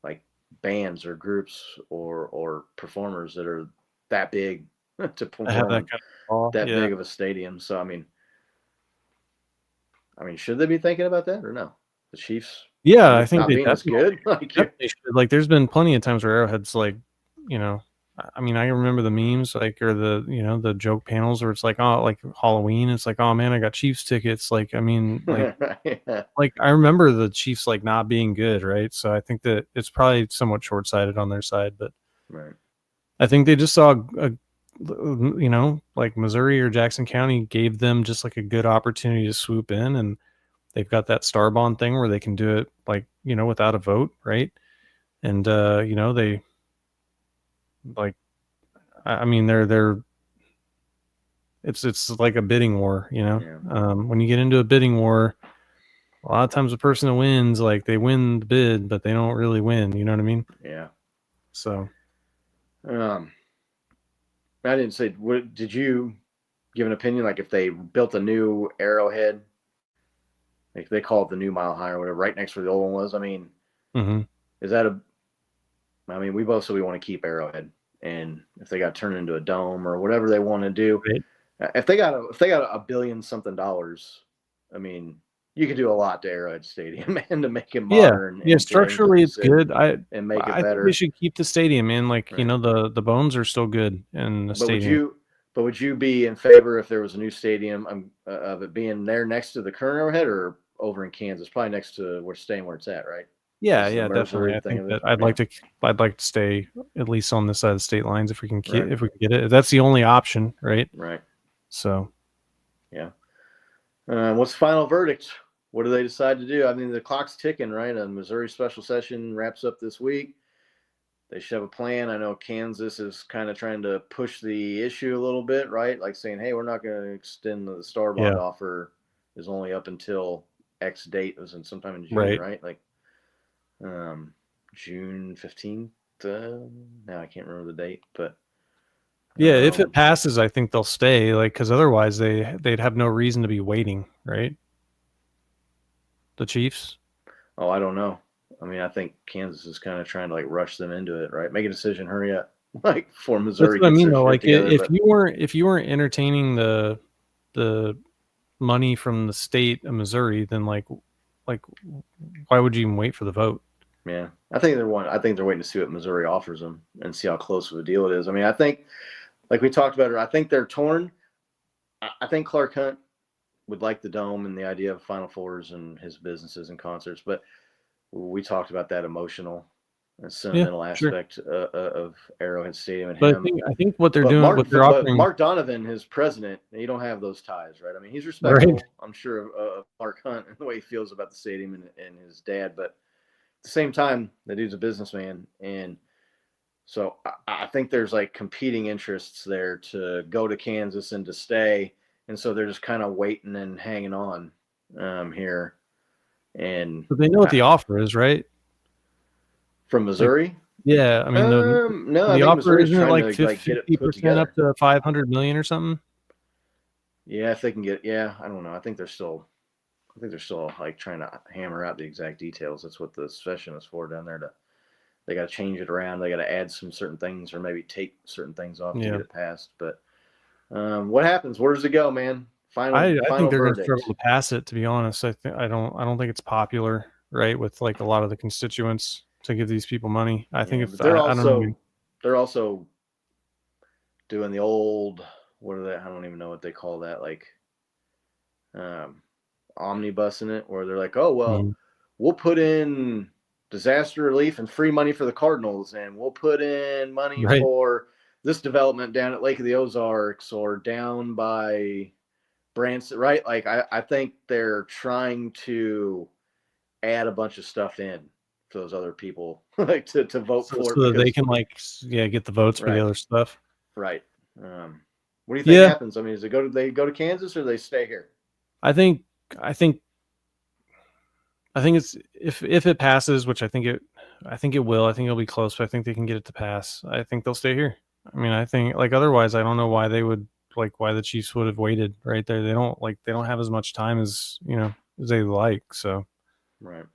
like bands or groups or performers that are that big to I have that perform kind of ball. that Yeah. big of a stadium. So I mean, should they be thinking about that or no? The Chiefs, Yeah, I think not they being as good. definitely should. Like, there's been plenty of times where Arrowhead's like, I mean, I remember the memes, like, or the joke panels where it's like, oh, like Halloween, it's like, oh man, I got Chiefs tickets. Like, I mean, Yeah. like I remember the Chiefs like not being good, right? So I think that it's probably somewhat short sighted on their side, but Right. I think they just saw like Missouri or Jackson County gave them just like a good opportunity to swoop in, and they've got that star bond thing where they can do it like, without a vote, right? And they like, I mean, they're it's like a bidding war, Yeah. when you get into a bidding war, a lot of times the person that wins, like they win the bid, but they don't really win. You know what I mean? Yeah. So, I didn't say. What did you give an opinion? Like if they built a new Arrowhead, like they call it the new Mile High or whatever, right next to where the old one was. I mean, is that a? I mean, we both said we want to keep Arrowhead, and if they got turned into a dome or whatever they want to do, right. if they got $1 billion something, I mean, you could do a lot to Arrowhead Stadium and to make it modern. Yeah, structurally it's good. And make it I think better. they should keep the stadium in. Like, Right. The bones are still good in the stadium. Would you be in favor if there was a new stadium of it being there next to the current Arrowhead or over in Kansas? Probably next to where it's at, right? Yeah, This is the definitely. I thing think of that it. I'd Yeah. like to stay at least on this side of the state lines if we can Right. if we can get it. That's the only option, right? Right. So, Yeah. What's the final verdict? What do they decide to do? I mean, the clock's ticking, right? A Missouri special session wraps up this week. They should have a plan. I know Kansas is kind of trying to push the issue a little bit, right? Like saying, hey, we're not going to extend the star bond offer is only up until X date. It was in sometime in June, right? Like June 15th. Now I can't remember the date, but yeah, if it passes, I think they'll stay, like, because otherwise they'd have no reason to be waiting, right? The Chiefs. Oh, I don't know. I mean, I think Kansas is kind of trying to like rush them into it, right? Make a decision, hurry up, like for Missouri. That's what I mean, though. Like, together, if you weren't entertaining the money from the state of Missouri, then like why would you even wait for the vote? Yeah, I think they're waiting to see what Missouri offers them and see how close of a deal it is. I mean, I think, like we talked about, I think they're torn. I think Clark Hunt would like the dome and the idea of Final Fours and his businesses and concerts, but we talked about that emotional and sentimental aspect of Arrowhead Stadium and but him. I think what they're doing, what they're offering. Mark Donovan, his president, you don't have those ties, right? I mean, he's respectful, I'm sure, of Clark Hunt and the way he feels about the stadium and his dad, but at the same time, the dude's a businessman, and so I think there's like competing interests there to go to Kansas and to stay, and so they're just kind of waiting and hanging on here. But they know what the offer is, right? From Missouri? Like, yeah, I mean, the offer isn't it like 50% up to $500 million or something? Yeah, if they can get. Yeah, I don't know. I think they're still like trying to hammer out the exact details. That's what the session is for down there. They got to change it around. They got to add some certain things, or maybe take certain things off to get it passed. But what happens? Where does it go, man? I think they're going to struggle to pass it. To be honest, I don't think it's popular, right, with like a lot of the constituents to give these people money. I think it's. They're also doing the old. What are they? I don't even know what they call that. Like, omnibusing it, where they're like, oh, well, Mhm. we'll put in disaster relief and free money for the Cardinals, and we'll put in money Right. for this development down at Lake of the Ozarks or down by Branson, right? Like, I think they're trying to add a bunch of stuff in for those other people like to vote for it So that they because can get the votes for the right, other stuff. right. What do you think Yeah, happens? I mean, do they go to Kansas or do they stay here? I think I think I think it's if it passes, which I think it will. I think it'll be close, but I think they can get it to pass. I think they'll stay here. I mean, I think otherwise, I don't know why they would why the Chiefs would have waited right there. They don't have as much time as as they like. So Right.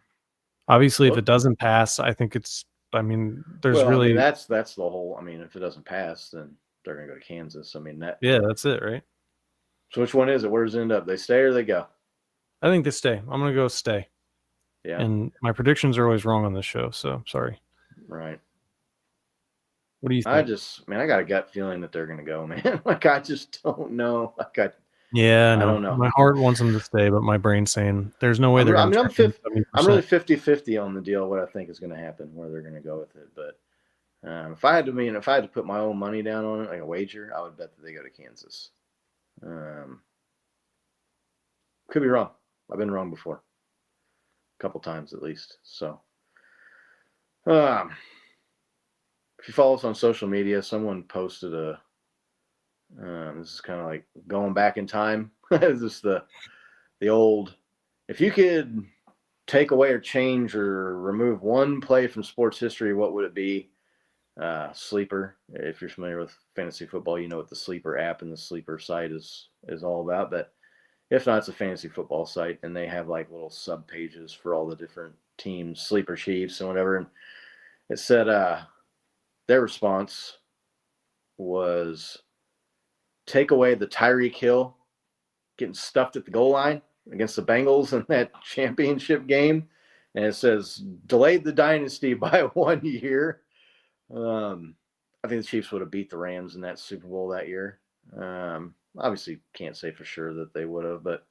obviously, if Well, it doesn't pass, I think it's. I mean, there's well, I mean really that's the whole. I mean, if it doesn't pass, then they're gonna go to Kansas. I mean that. yeah, that's it, right? So which one is it? Where does it end up? They stay or they go? I think they stay. I'm gonna go stay. Yeah. And my predictions are always wrong on this show, so sorry. Right. What do you I think? I got a gut feeling that they're gonna go, man. Like I just don't know. Yeah, I no. don't know. My heart wants them to stay, but my brain's saying there's no way they're going to turn in I'm really 70%. 50-50 on the deal. What I think is going to happen, where they're going to go with it. But if I had to put my own money down on it, like a wager, I would bet that they go to Kansas. Could be wrong. I've been wrong before, a couple times at least. So, if you follow us on social media, someone posted a. This is kind of like going back in time. This is the old. If you could take away or change or remove one play from sports history, what would it be? Sleeper. If you're familiar with fantasy football, you know what the Sleeper app and the Sleeper site is all about. But if not, it's a fantasy football site, and they have like little sub pages for all the different teams, Sleeper Chiefs and whatever. And it said their response was take away the Tyreek Hill getting stuffed at the goal line against the Bengals in that championship game. And it says delayed the dynasty by 1 year. I think the Chiefs would have beat the Rams in that Super Bowl that year. Obviously, can't say for sure that they would have, but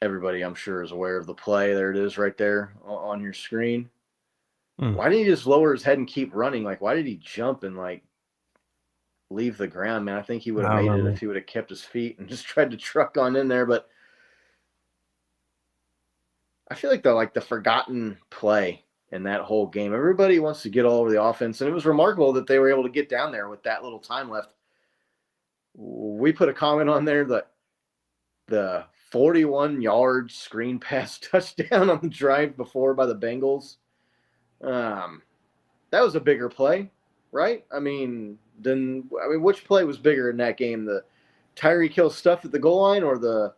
everybody, I'm sure, is aware of the play. There it is right there on your screen. Why didn't he just lower his head and keep running? Like, why did he jump and leave the ground, man? I think he would have made it if he would have kept his feet and just tried to truck on in there. But I feel like the forgotten play in that whole game. Everybody wants to get all over the offense, and it was remarkable that they were able to get down there with that little time left. We put a comment on there that the 41-yard screen pass touchdown on the drive before by the Bengals. That was a bigger play, right? I mean, which play was bigger in that game? The Tyreek Hill stuff at the goal line or the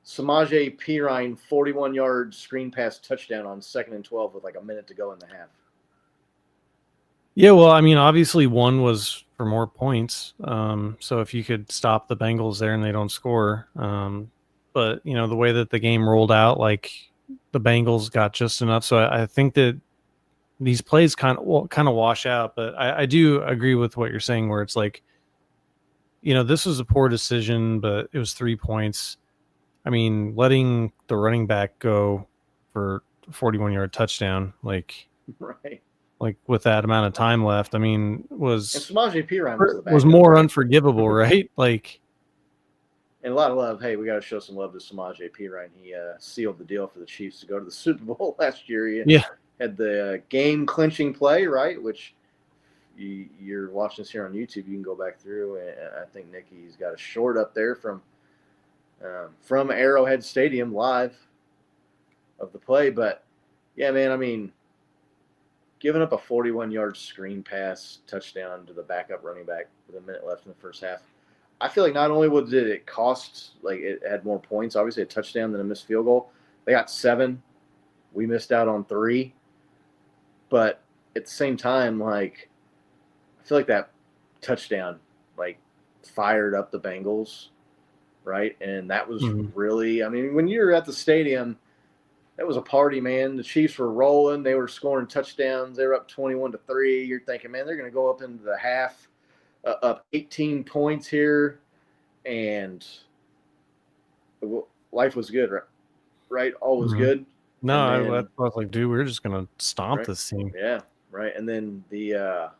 Samaje Perine 41-yard screen pass touchdown on 2nd and 12 with like a minute to go in the half? Yeah, well, I mean, obviously one was for more points. So if you could stop the Bengals there and they don't score, but the way that the game rolled out, like the Bengals got just enough. So I think that these plays kind of wash out. But I do agree with what you're saying, where it's like, this was a poor decision, but it was 3 points. I mean, letting the running back go for a 41-yard touchdown, right, with that amount of time left, I mean, and was Samaje Perine was the backup, was more right? unforgivable, right? And a lot of love. Hey, we got to show some love to Samaje Perine. He sealed the deal for the Chiefs to go to the Super Bowl last year. He had the game-clinching play, right? Which you're watching this here on YouTube. You can go back through, and I think Nicky's got a short up there from Arrowhead Stadium live of the play. But yeah, man, I mean, giving up a 41-yard screen pass touchdown to the backup running back with a minute left in the first half. I feel like not only did it cost, like it had more points, obviously a touchdown than a missed field goal. They got 7. We missed out on 3. But at the same time, I feel like that touchdown, fired up the Bengals, right? And that was really, I mean, when you're at the stadium, that was a party, man. The Chiefs were rolling. They were scoring touchdowns. They were up 21-3. You're thinking, man, they're going to go up into the half up 18 points here, and life was good, right? All was good. No, And I then, was like, dude, we're just gonna stomp right? this team. Yeah, right. And then the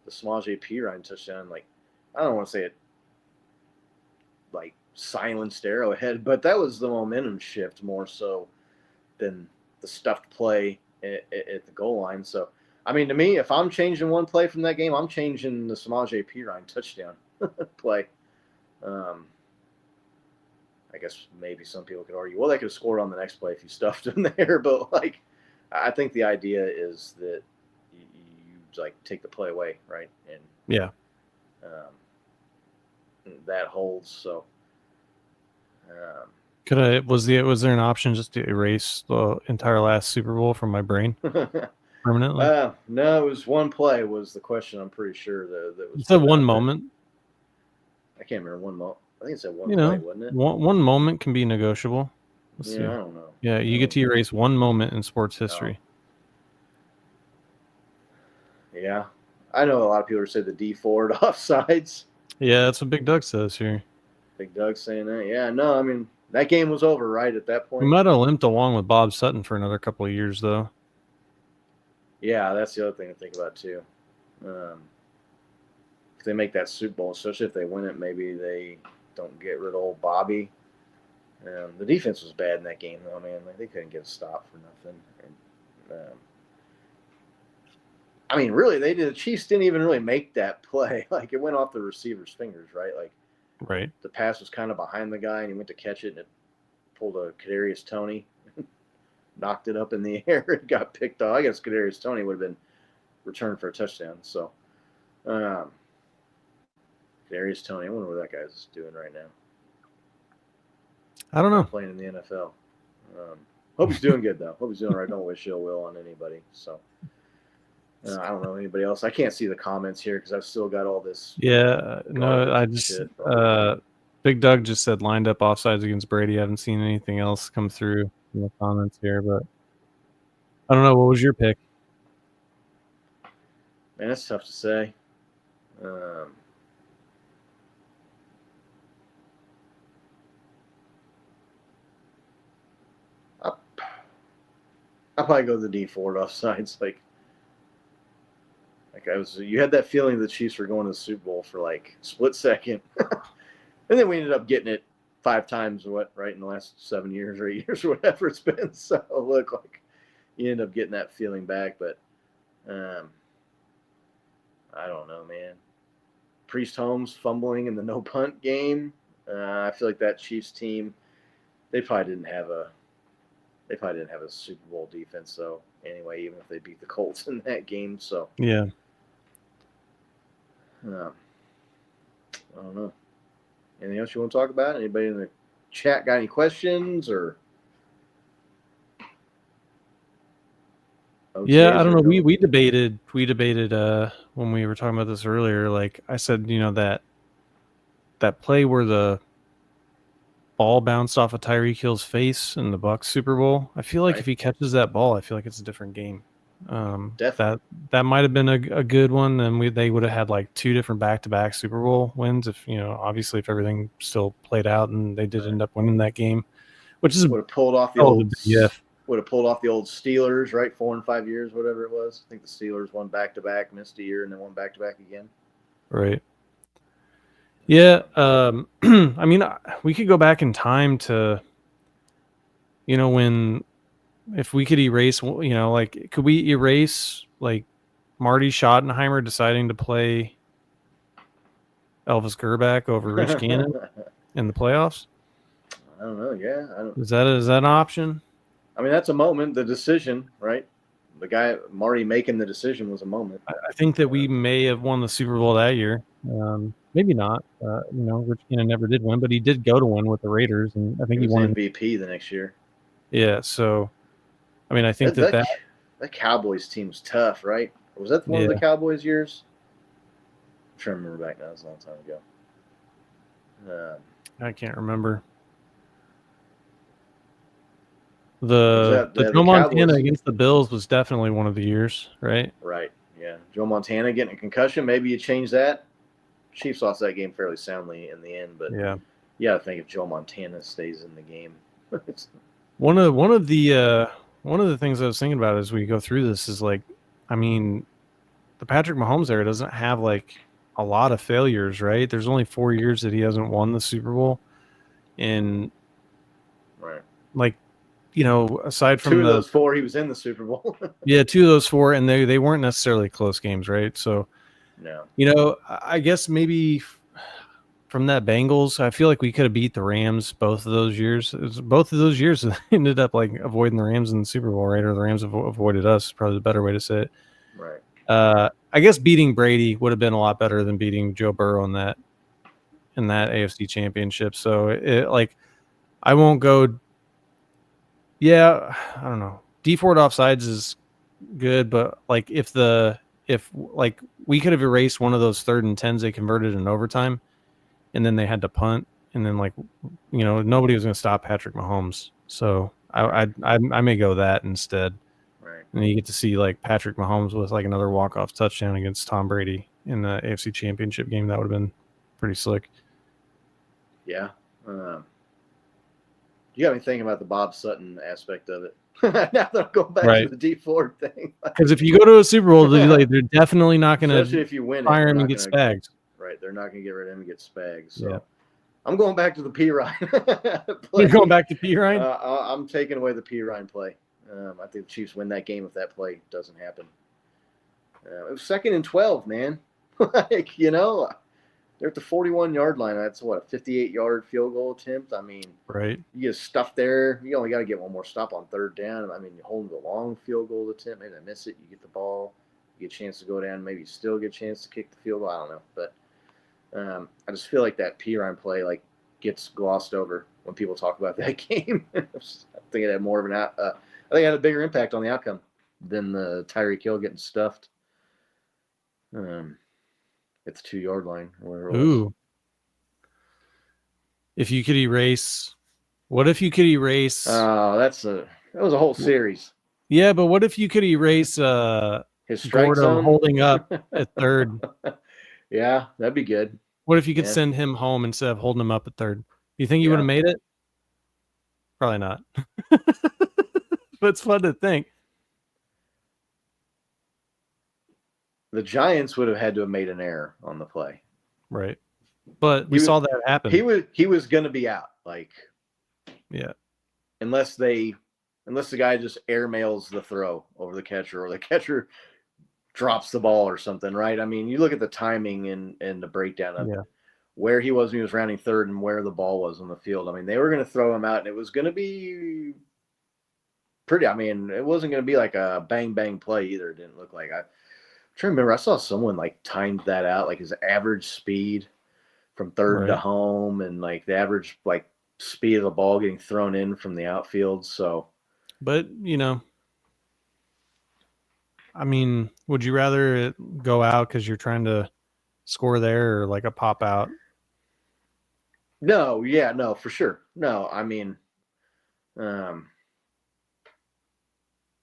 Samaje Perine touchdown, like, I don't want to say it like silenced Arrowhead, but that was the momentum shift more so than the stuffed play at the goal line. So, I mean, to me, if I'm changing one play from that game, I'm changing the Samaje Perine touchdown play. I guess maybe some people could argue, well, they could have scored on the next play if you stuffed him there. But, like, I think the idea is that you like, take the play away, right? And Yeah. That holds. So, Was there an option just to erase the entire last Super Bowl from my brain permanently? no, it was one play was the question. I'm pretty sure that was. You said one moment. I can't remember one moment. I think it said one You play, know, wasn't it? one moment can be negotiable. Let's see. I don't know. Yeah, you get to erase one moment in sports history. Yeah, I know a lot of people say the D forward offsides. Yeah, that's what Big Doug says here. Big Doug saying that. Yeah, no, I mean that game was over right at that point. We might have limped along with Bob Sutton for another couple of years, though. Yeah, that's the other thing to think about too. If they make that Super Bowl, especially if they win it, maybe they don't get rid of old Bobby. The defense was bad in that game, though, man. Like, they couldn't get a stop for nothing. And, I mean, really, the Chiefs didn't even really make that play. Like, it went off the receiver's fingers, right? Like, right. The pass was kind of behind the guy, and he went to catch it, and it pulled a Kadarius Toney, knocked it up in the air, and got picked off. I guess Kadarius Toney would have been returned for a touchdown. So, Kadarius Toney, I wonder what that guy's doing right now. I don't know. Playing in the NFL. Hope he's doing good, though. Hope he's doing all right. Don't wish ill will on anybody. So, I don't know anybody else. I can't see the comments here because I've still got all this. Yeah, no, I just Big Doug just said lined up offsides against Brady. I haven't seen anything else come through in the comments here, but I don't know. What was your pick? Man, that's tough to say. I'll probably go to the D forward offsides. Like you had that feeling the Chiefs were going to the Super Bowl for like a split second. And then we ended up getting it 5 times, right, in the last 7 years or 8 years or whatever it's been. So look, like you end up getting that feeling back. But I don't know, man. Priest Holmes fumbling in the no punt game. I feel like that Chiefs team, they probably didn't have a Super Bowl defense. So anyway, even if they beat the Colts in that game, so yeah. I don't know. Anything else you want to talk about? Anybody in the chat got any questions or? Yeah, I don't know. We debated when we were talking about this earlier. Like I said, that play where the ball bounced off of Tyreek Hill's face in the Bucs Super Bowl. I feel like if he catches that ball, I feel like it's a different game. Definitely. That might have been a good one. Then they would have had like 2 different back-to-back Super Bowl wins if obviously if everything still played out and they did end up winning that game, which is would have pulled off the old Steelers, right? 4 and 5 years, whatever it was. I think the Steelers won back-to-back, missed a year, and then won back-to-back again. Right. Yeah. I mean, we could go back in time to, if we could erase, like, could we erase like Marty Schottenheimer deciding to play Elvis Gerback over Rich Gannon in the playoffs? I don't know. Yeah. Is that an option? I mean, that's a moment, the decision, right? The guy, Marty, making the decision was a moment. I think that we may have won the Super Bowl that year. Maybe not. Rich Gannon never did win, but he did go to one with the Raiders, and I think he won MVP the next year. Yeah, so I mean, I think that Cowboys team was tough, right? Was that one of the Cowboys years? I'm trying to remember back now. It was a long time ago. I can't remember. The Joe Montana against the Bills was definitely one of the years, right? Right. Yeah. Joe Montana getting a concussion. Maybe you change that. Chiefs lost that game fairly soundly in the end, but Yeah. you got to think if Joe Montana stays in the game. One of the things I was thinking about as we go through this is like, I mean, the Patrick Mahomes era doesn't have like a lot of failures, right? There's only 4 years that he hasn't won the Super Bowl, and Right. like, aside from 2 of those 4, he was in the Super Bowl. yeah, 2 of those 4, and they weren't necessarily close games, right? So, no. I guess maybe from that Bengals, I feel like we could have beat the Rams both of those years. Both of those years ended up like avoiding the Rams in the Super Bowl, right? Or the Rams avoided us, probably the better way to say it. Right. I guess beating Brady would have been a lot better than beating Joe Burrow in that AFC Championship. So I won't go. Yeah, I don't know. D Ford offsides is good, but like if we could have erased one of those 3rd and 10s they converted in overtime, and then they had to punt, and then nobody was going to stop Patrick Mahomes. So I may go that instead. Right. And you get to see like Patrick Mahomes with like another walk-off touchdown against Tom Brady in the AFC Championship game. That would have been pretty slick. Yeah. You got me thinking about the Bob Sutton aspect of it. Now that I'm going back to the D Ford thing. Because if you go to a Super Bowl, they're definitely not going especially if you win fire him and get Spags. Right. They're not going to get rid of him and get Spags. So Yeah. I'm going back to the P. Ryan. You're going back to P. Ryan? I'm taking away the P. Ryan play. I think the Chiefs win that game if that play doesn't happen. It was 2nd and 12, man. They're at the 41-yard line. That's what, a 58-yard field goal attempt. I mean, right. You get stuffed there. You only got to get one more stop on 3rd down. I mean, you hold the long field goal attempt. Maybe they miss it. You get the ball. You get a chance to go down. Maybe you still get a chance to kick the field goal. I don't know. But I just feel like that P. Ryan play gets glossed over when people talk about that game. I think it had more of an I think it had a bigger impact on the outcome than the Tyreek Hill getting stuffed. At the 2-yard line. Ooh. If you could erase, what if you could erase? Oh, that was a whole series. Yeah, but what if you could erase his strike Gordon zone holding up at 3rd? Yeah, that'd be good. What if you could send him home instead of holding him up at 3rd? Do you think you would have made it? Probably not. But it's fun to think. The Giants would have had to have made an error on the play. Right. But we saw that happen. He was going to be out. Yeah. Unless the guy just airmails the throw over the catcher, or the catcher drops the ball or something, right? I mean, you look at the timing and the breakdown of where he was when he was rounding 3rd and where the ball was on the field. I mean, they were going to throw him out, and it was going to be pretty. I mean, it wasn't going to be like a bang bang play either. It didn't look like. I'm trying to remember. I saw someone timed that out, his average speed from 3rd to home, and the average speed of the ball getting thrown in from the outfield. So, but I mean, would you rather it go out because you're trying to score there, or a pop out? No, yeah, no, for sure. No, I mean, and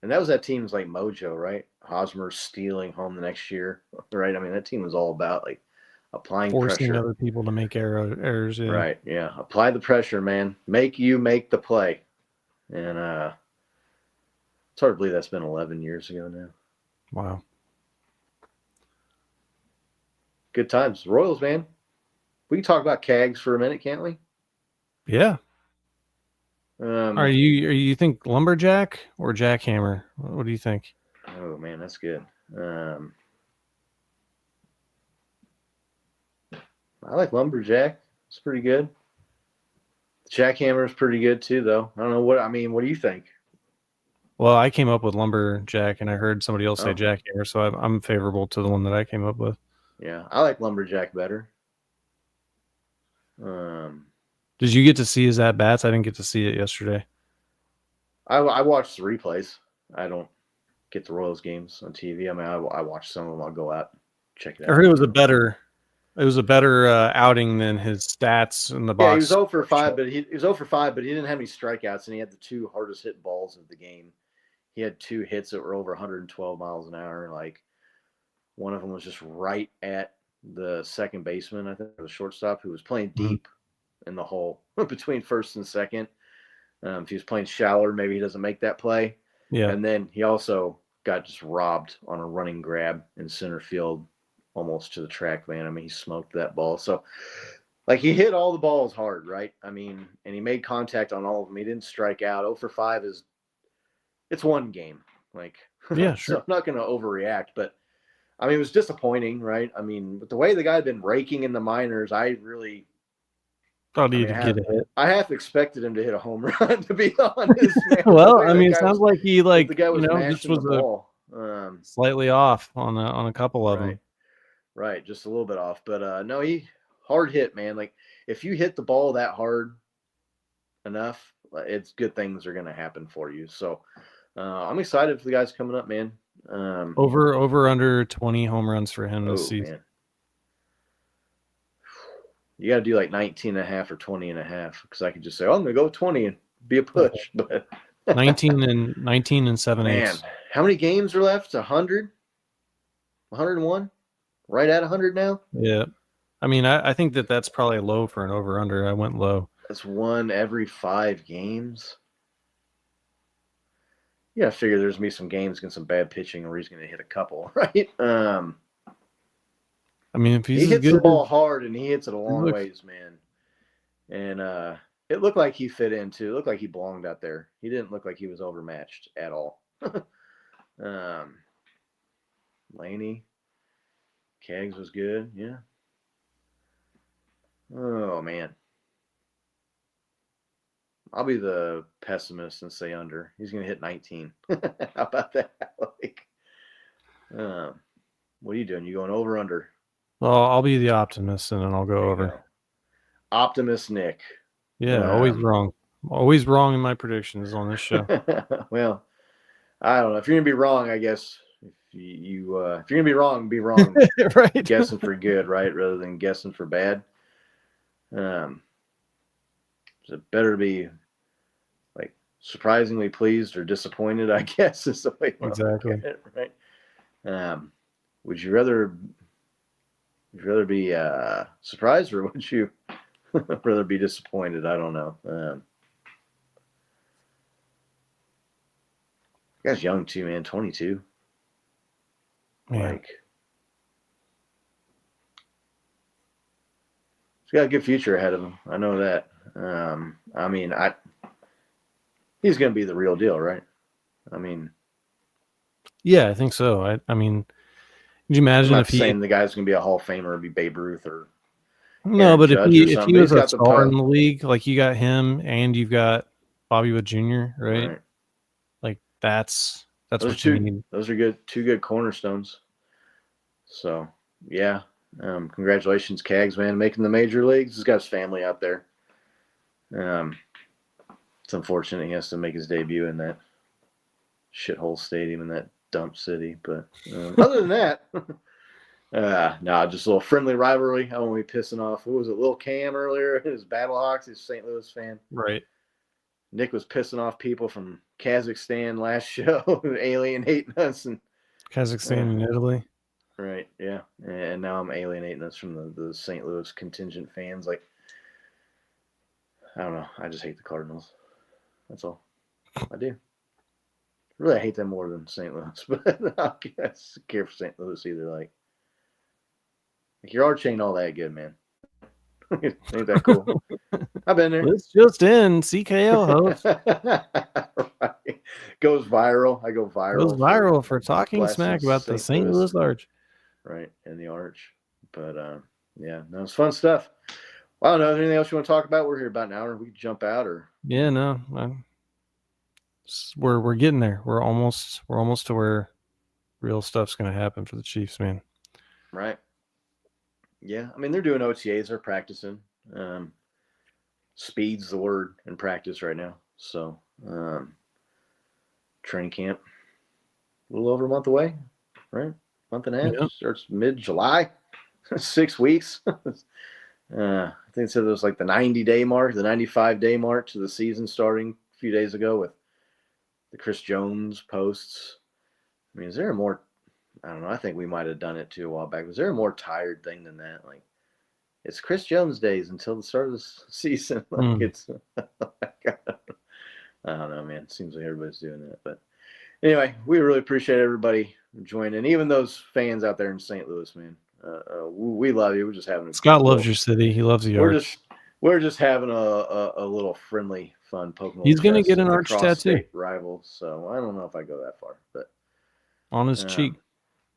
that was that team's mojo, right? Hosmer stealing home the next year, right? I mean, that team was all about applying forcing pressure. Other people to make errors. Yeah. Right, yeah. Apply the pressure, man. Make the play. And it's hard to believe that's been 11 years ago now. Wow. Good times. Royals, man. We can talk about Cags for a minute, can't we? Yeah. Are you think lumberjack or jackhammer? What do you think? Oh man, that's good. I like lumberjack. It's pretty good. Jackhammer is pretty good too, though. I don't know what do you think? Well, I came up with lumberjack, and I heard somebody else say jackhammer, so I'm favorable to the one that I came up with. Yeah, I like lumberjack better. Did you get to see his at bats? I didn't get to see it yesterday. I watched the replays. I don't get the Royals games on TV. I mean, I watch some of them. I'll go out, check it out. I heard it was a better outing than his stats in the box. Yeah, he was 0 for 5, but he was 0 for 5, but he didn't have any strikeouts, and he had the 2 hardest hit balls of the game. He had 2 hits that were over 112 miles an hour. One of them was just right at the second baseman, I think, or the shortstop, who was playing deep in the hole between first and second. If he was playing shallower, maybe he doesn't make that play. Yeah. And then he also got just robbed on a running grab in center field, almost to the track, man. I mean, he smoked that ball. So, like, he hit all the balls hard, right? I mean, and he made contact on all of them. He didn't strike out. 0 for 5 it's one game. Like, Yeah, so sure. I'm not going to overreact, but I mean, it was disappointing, right? I mean, with the way the guy had been raking in the minors, I really Thought he'd get a hit. I half expected him to hit a home run, to be honest, man. Well, I mean, it sounds like he the guy was just mashing was the ball. slightly off on a couple of them. Right, just a little bit off. But no, he hard hit, man. Like, if you hit the ball that hard enough, it's good things are going to happen for you. So I'm excited for the guys coming up, man. Over under 20 home runs for him this season. Man. You got to do like 19 and a half or 20 and a half, because I could just say, oh, I'm going to go 20 and be a push. But 19 and 7/8. Man, how many games are left? 100? 101? Right at 100 now? Yeah. I mean, I think that's probably low for an over under. I went low. That's 1 every 5 games. You got to figure there's going to be some games against some bad pitching where he's going to hit a couple, right? I mean, if he hits the ball hard, and he hits it a long ways, man. And it looked like he fit in too. It looked like he belonged out there. He didn't look like he was overmatched at all. Laney, Keggs was good, yeah. Oh man, I'll be the pessimist and say under. He's gonna hit 19. How about that? Like, what are you doing? You going over or under? Well, I'll be the optimist, and then I'll go over. Optimist Nick. Yeah, always wrong. Always wrong in my predictions on this show. Well, I don't know. If you're gonna be wrong, I guess if you're gonna be wrong, right? Guessing for good, right, rather than guessing for bad. Is it better to be like surprisingly pleased or disappointed? I guess is the way. Exactly. It, right. Would you rather be surprised, or would you rather be disappointed? I don't know. Guy's young too, man. 22. Yeah. Like, he's got a good future ahead of him. I know that. I mean, he's going to be the real deal, right? I mean, yeah, I think so. I mean, could you imagine I'm if not saying the guy's going to be a Hall of Famer or be Babe Ruth or no, but Judge if he was a star in the the league, like you got him and you've got Bobby Wood Jr., right? Like that's what you need. Those are two good cornerstones. So yeah, congratulations, Keggs, man, making the major leagues. He's got his family out there. It's unfortunate he has to make his debut in that shithole stadium in that dump city, but other than that, just a little friendly rivalry. I won't be pissing off. What was it, Lil Cam earlier? His Battlehawks. He's a St. Louis fan. Right. Nick was pissing off people from Kazakhstan last show, alienating us, and Kazakhstan and Italy. Right. Yeah. And now I'm alienating us from the St. Louis contingent fans. Like, I don't know. I just hate the Cardinals. That's all. I do. Really, I hate them more than St. Louis, but I guess care for St. Louis either. Like your arch ain't all that good, man. Ain't that cool? I've been there. It's just in CKO host. Right. Goes viral. I go viral. Goes viral for talking smack about the St. Louis Arch. Right, in the Arch. But yeah, no, it's fun stuff. Well, I don't know. Anything else you want to talk about? We're here about an hour. We can jump out, or yeah, no. We're getting there. We're almost to where real stuff's going to happen for the Chiefs, man. Right. Yeah, I mean they're doing OTAs. They're practicing. Speed's the word in practice right now. So training camp a little over a month away, right? Month and a half. Yeah. Starts mid-July. 6 weeks. I think it said it was like the 90-day mark, the 95-day mark to the season starting a few days ago with the Chris Jones posts. I mean, is there a more I don't know. I think we might have done it too a while back. Was there a more tired thing than that? Like, it's Chris Jones days until the start of the season. Like it's, I don't know, man. It seems like everybody's doing that. But anyway, we really appreciate everybody joining, even those fans out there in St. Louis, man. We love you. We're just having Scott loves your city. He loves the arch. We're just having a little friendly, fun Pokemon. He's gonna get an arch tattoo. Rival, so I don't know if I go that far, but on his cheek,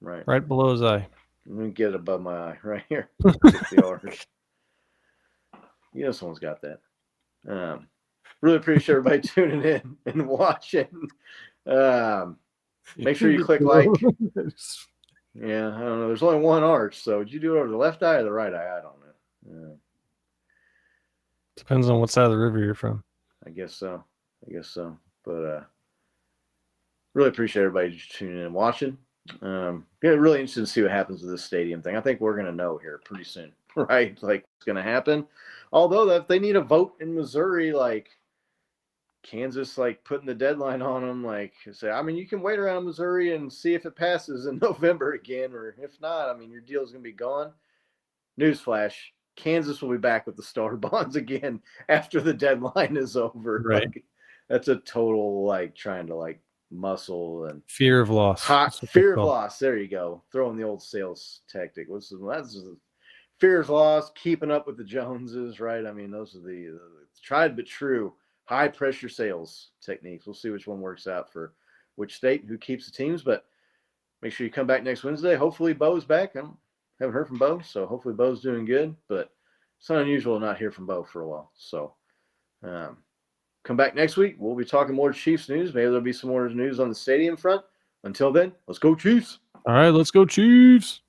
right below his eye. Let me get it above my eye, right here. The arch. You know, someone's got that. Really appreciate everybody tuning in and watching. Make sure you click like. Yeah, I don't know. There's only one arch, so did you do it over the left eye or the right eye? I don't know. Depends on what side of the river you're from. I guess so. But really appreciate everybody tuning in and watching. Really interested to see what happens with this stadium thing. I think we're going to know here pretty soon, right? Like, what's going to happen. Although if they need a vote in Missouri, like Kansas, like putting the deadline on them, like say, I mean, you can wait around Missouri and see if it passes in November again, or if not, I mean, your deal is going to be gone. Newsflash: Kansas will be back with the starter bonds again after the deadline is over. Right. Like, that's a total like trying to like muscle and fear of loss. Fear of loss. There you go. Throwing the old sales tactic. That's fear of loss. Keeping up with the Joneses, right? I mean, those are the tried but true high pressure sales techniques. We'll see which one works out for which state, who keeps the teams. But make sure you come back next Wednesday. Hopefully Bo's back. I haven't heard from Bo, so hopefully Bo's doing good. But it's not unusual to not hear from Bo for a while. So come back next week. We'll be talking more Chiefs news. Maybe there'll be some more news on the stadium front. Until then, let's go Chiefs. All right, let's go Chiefs.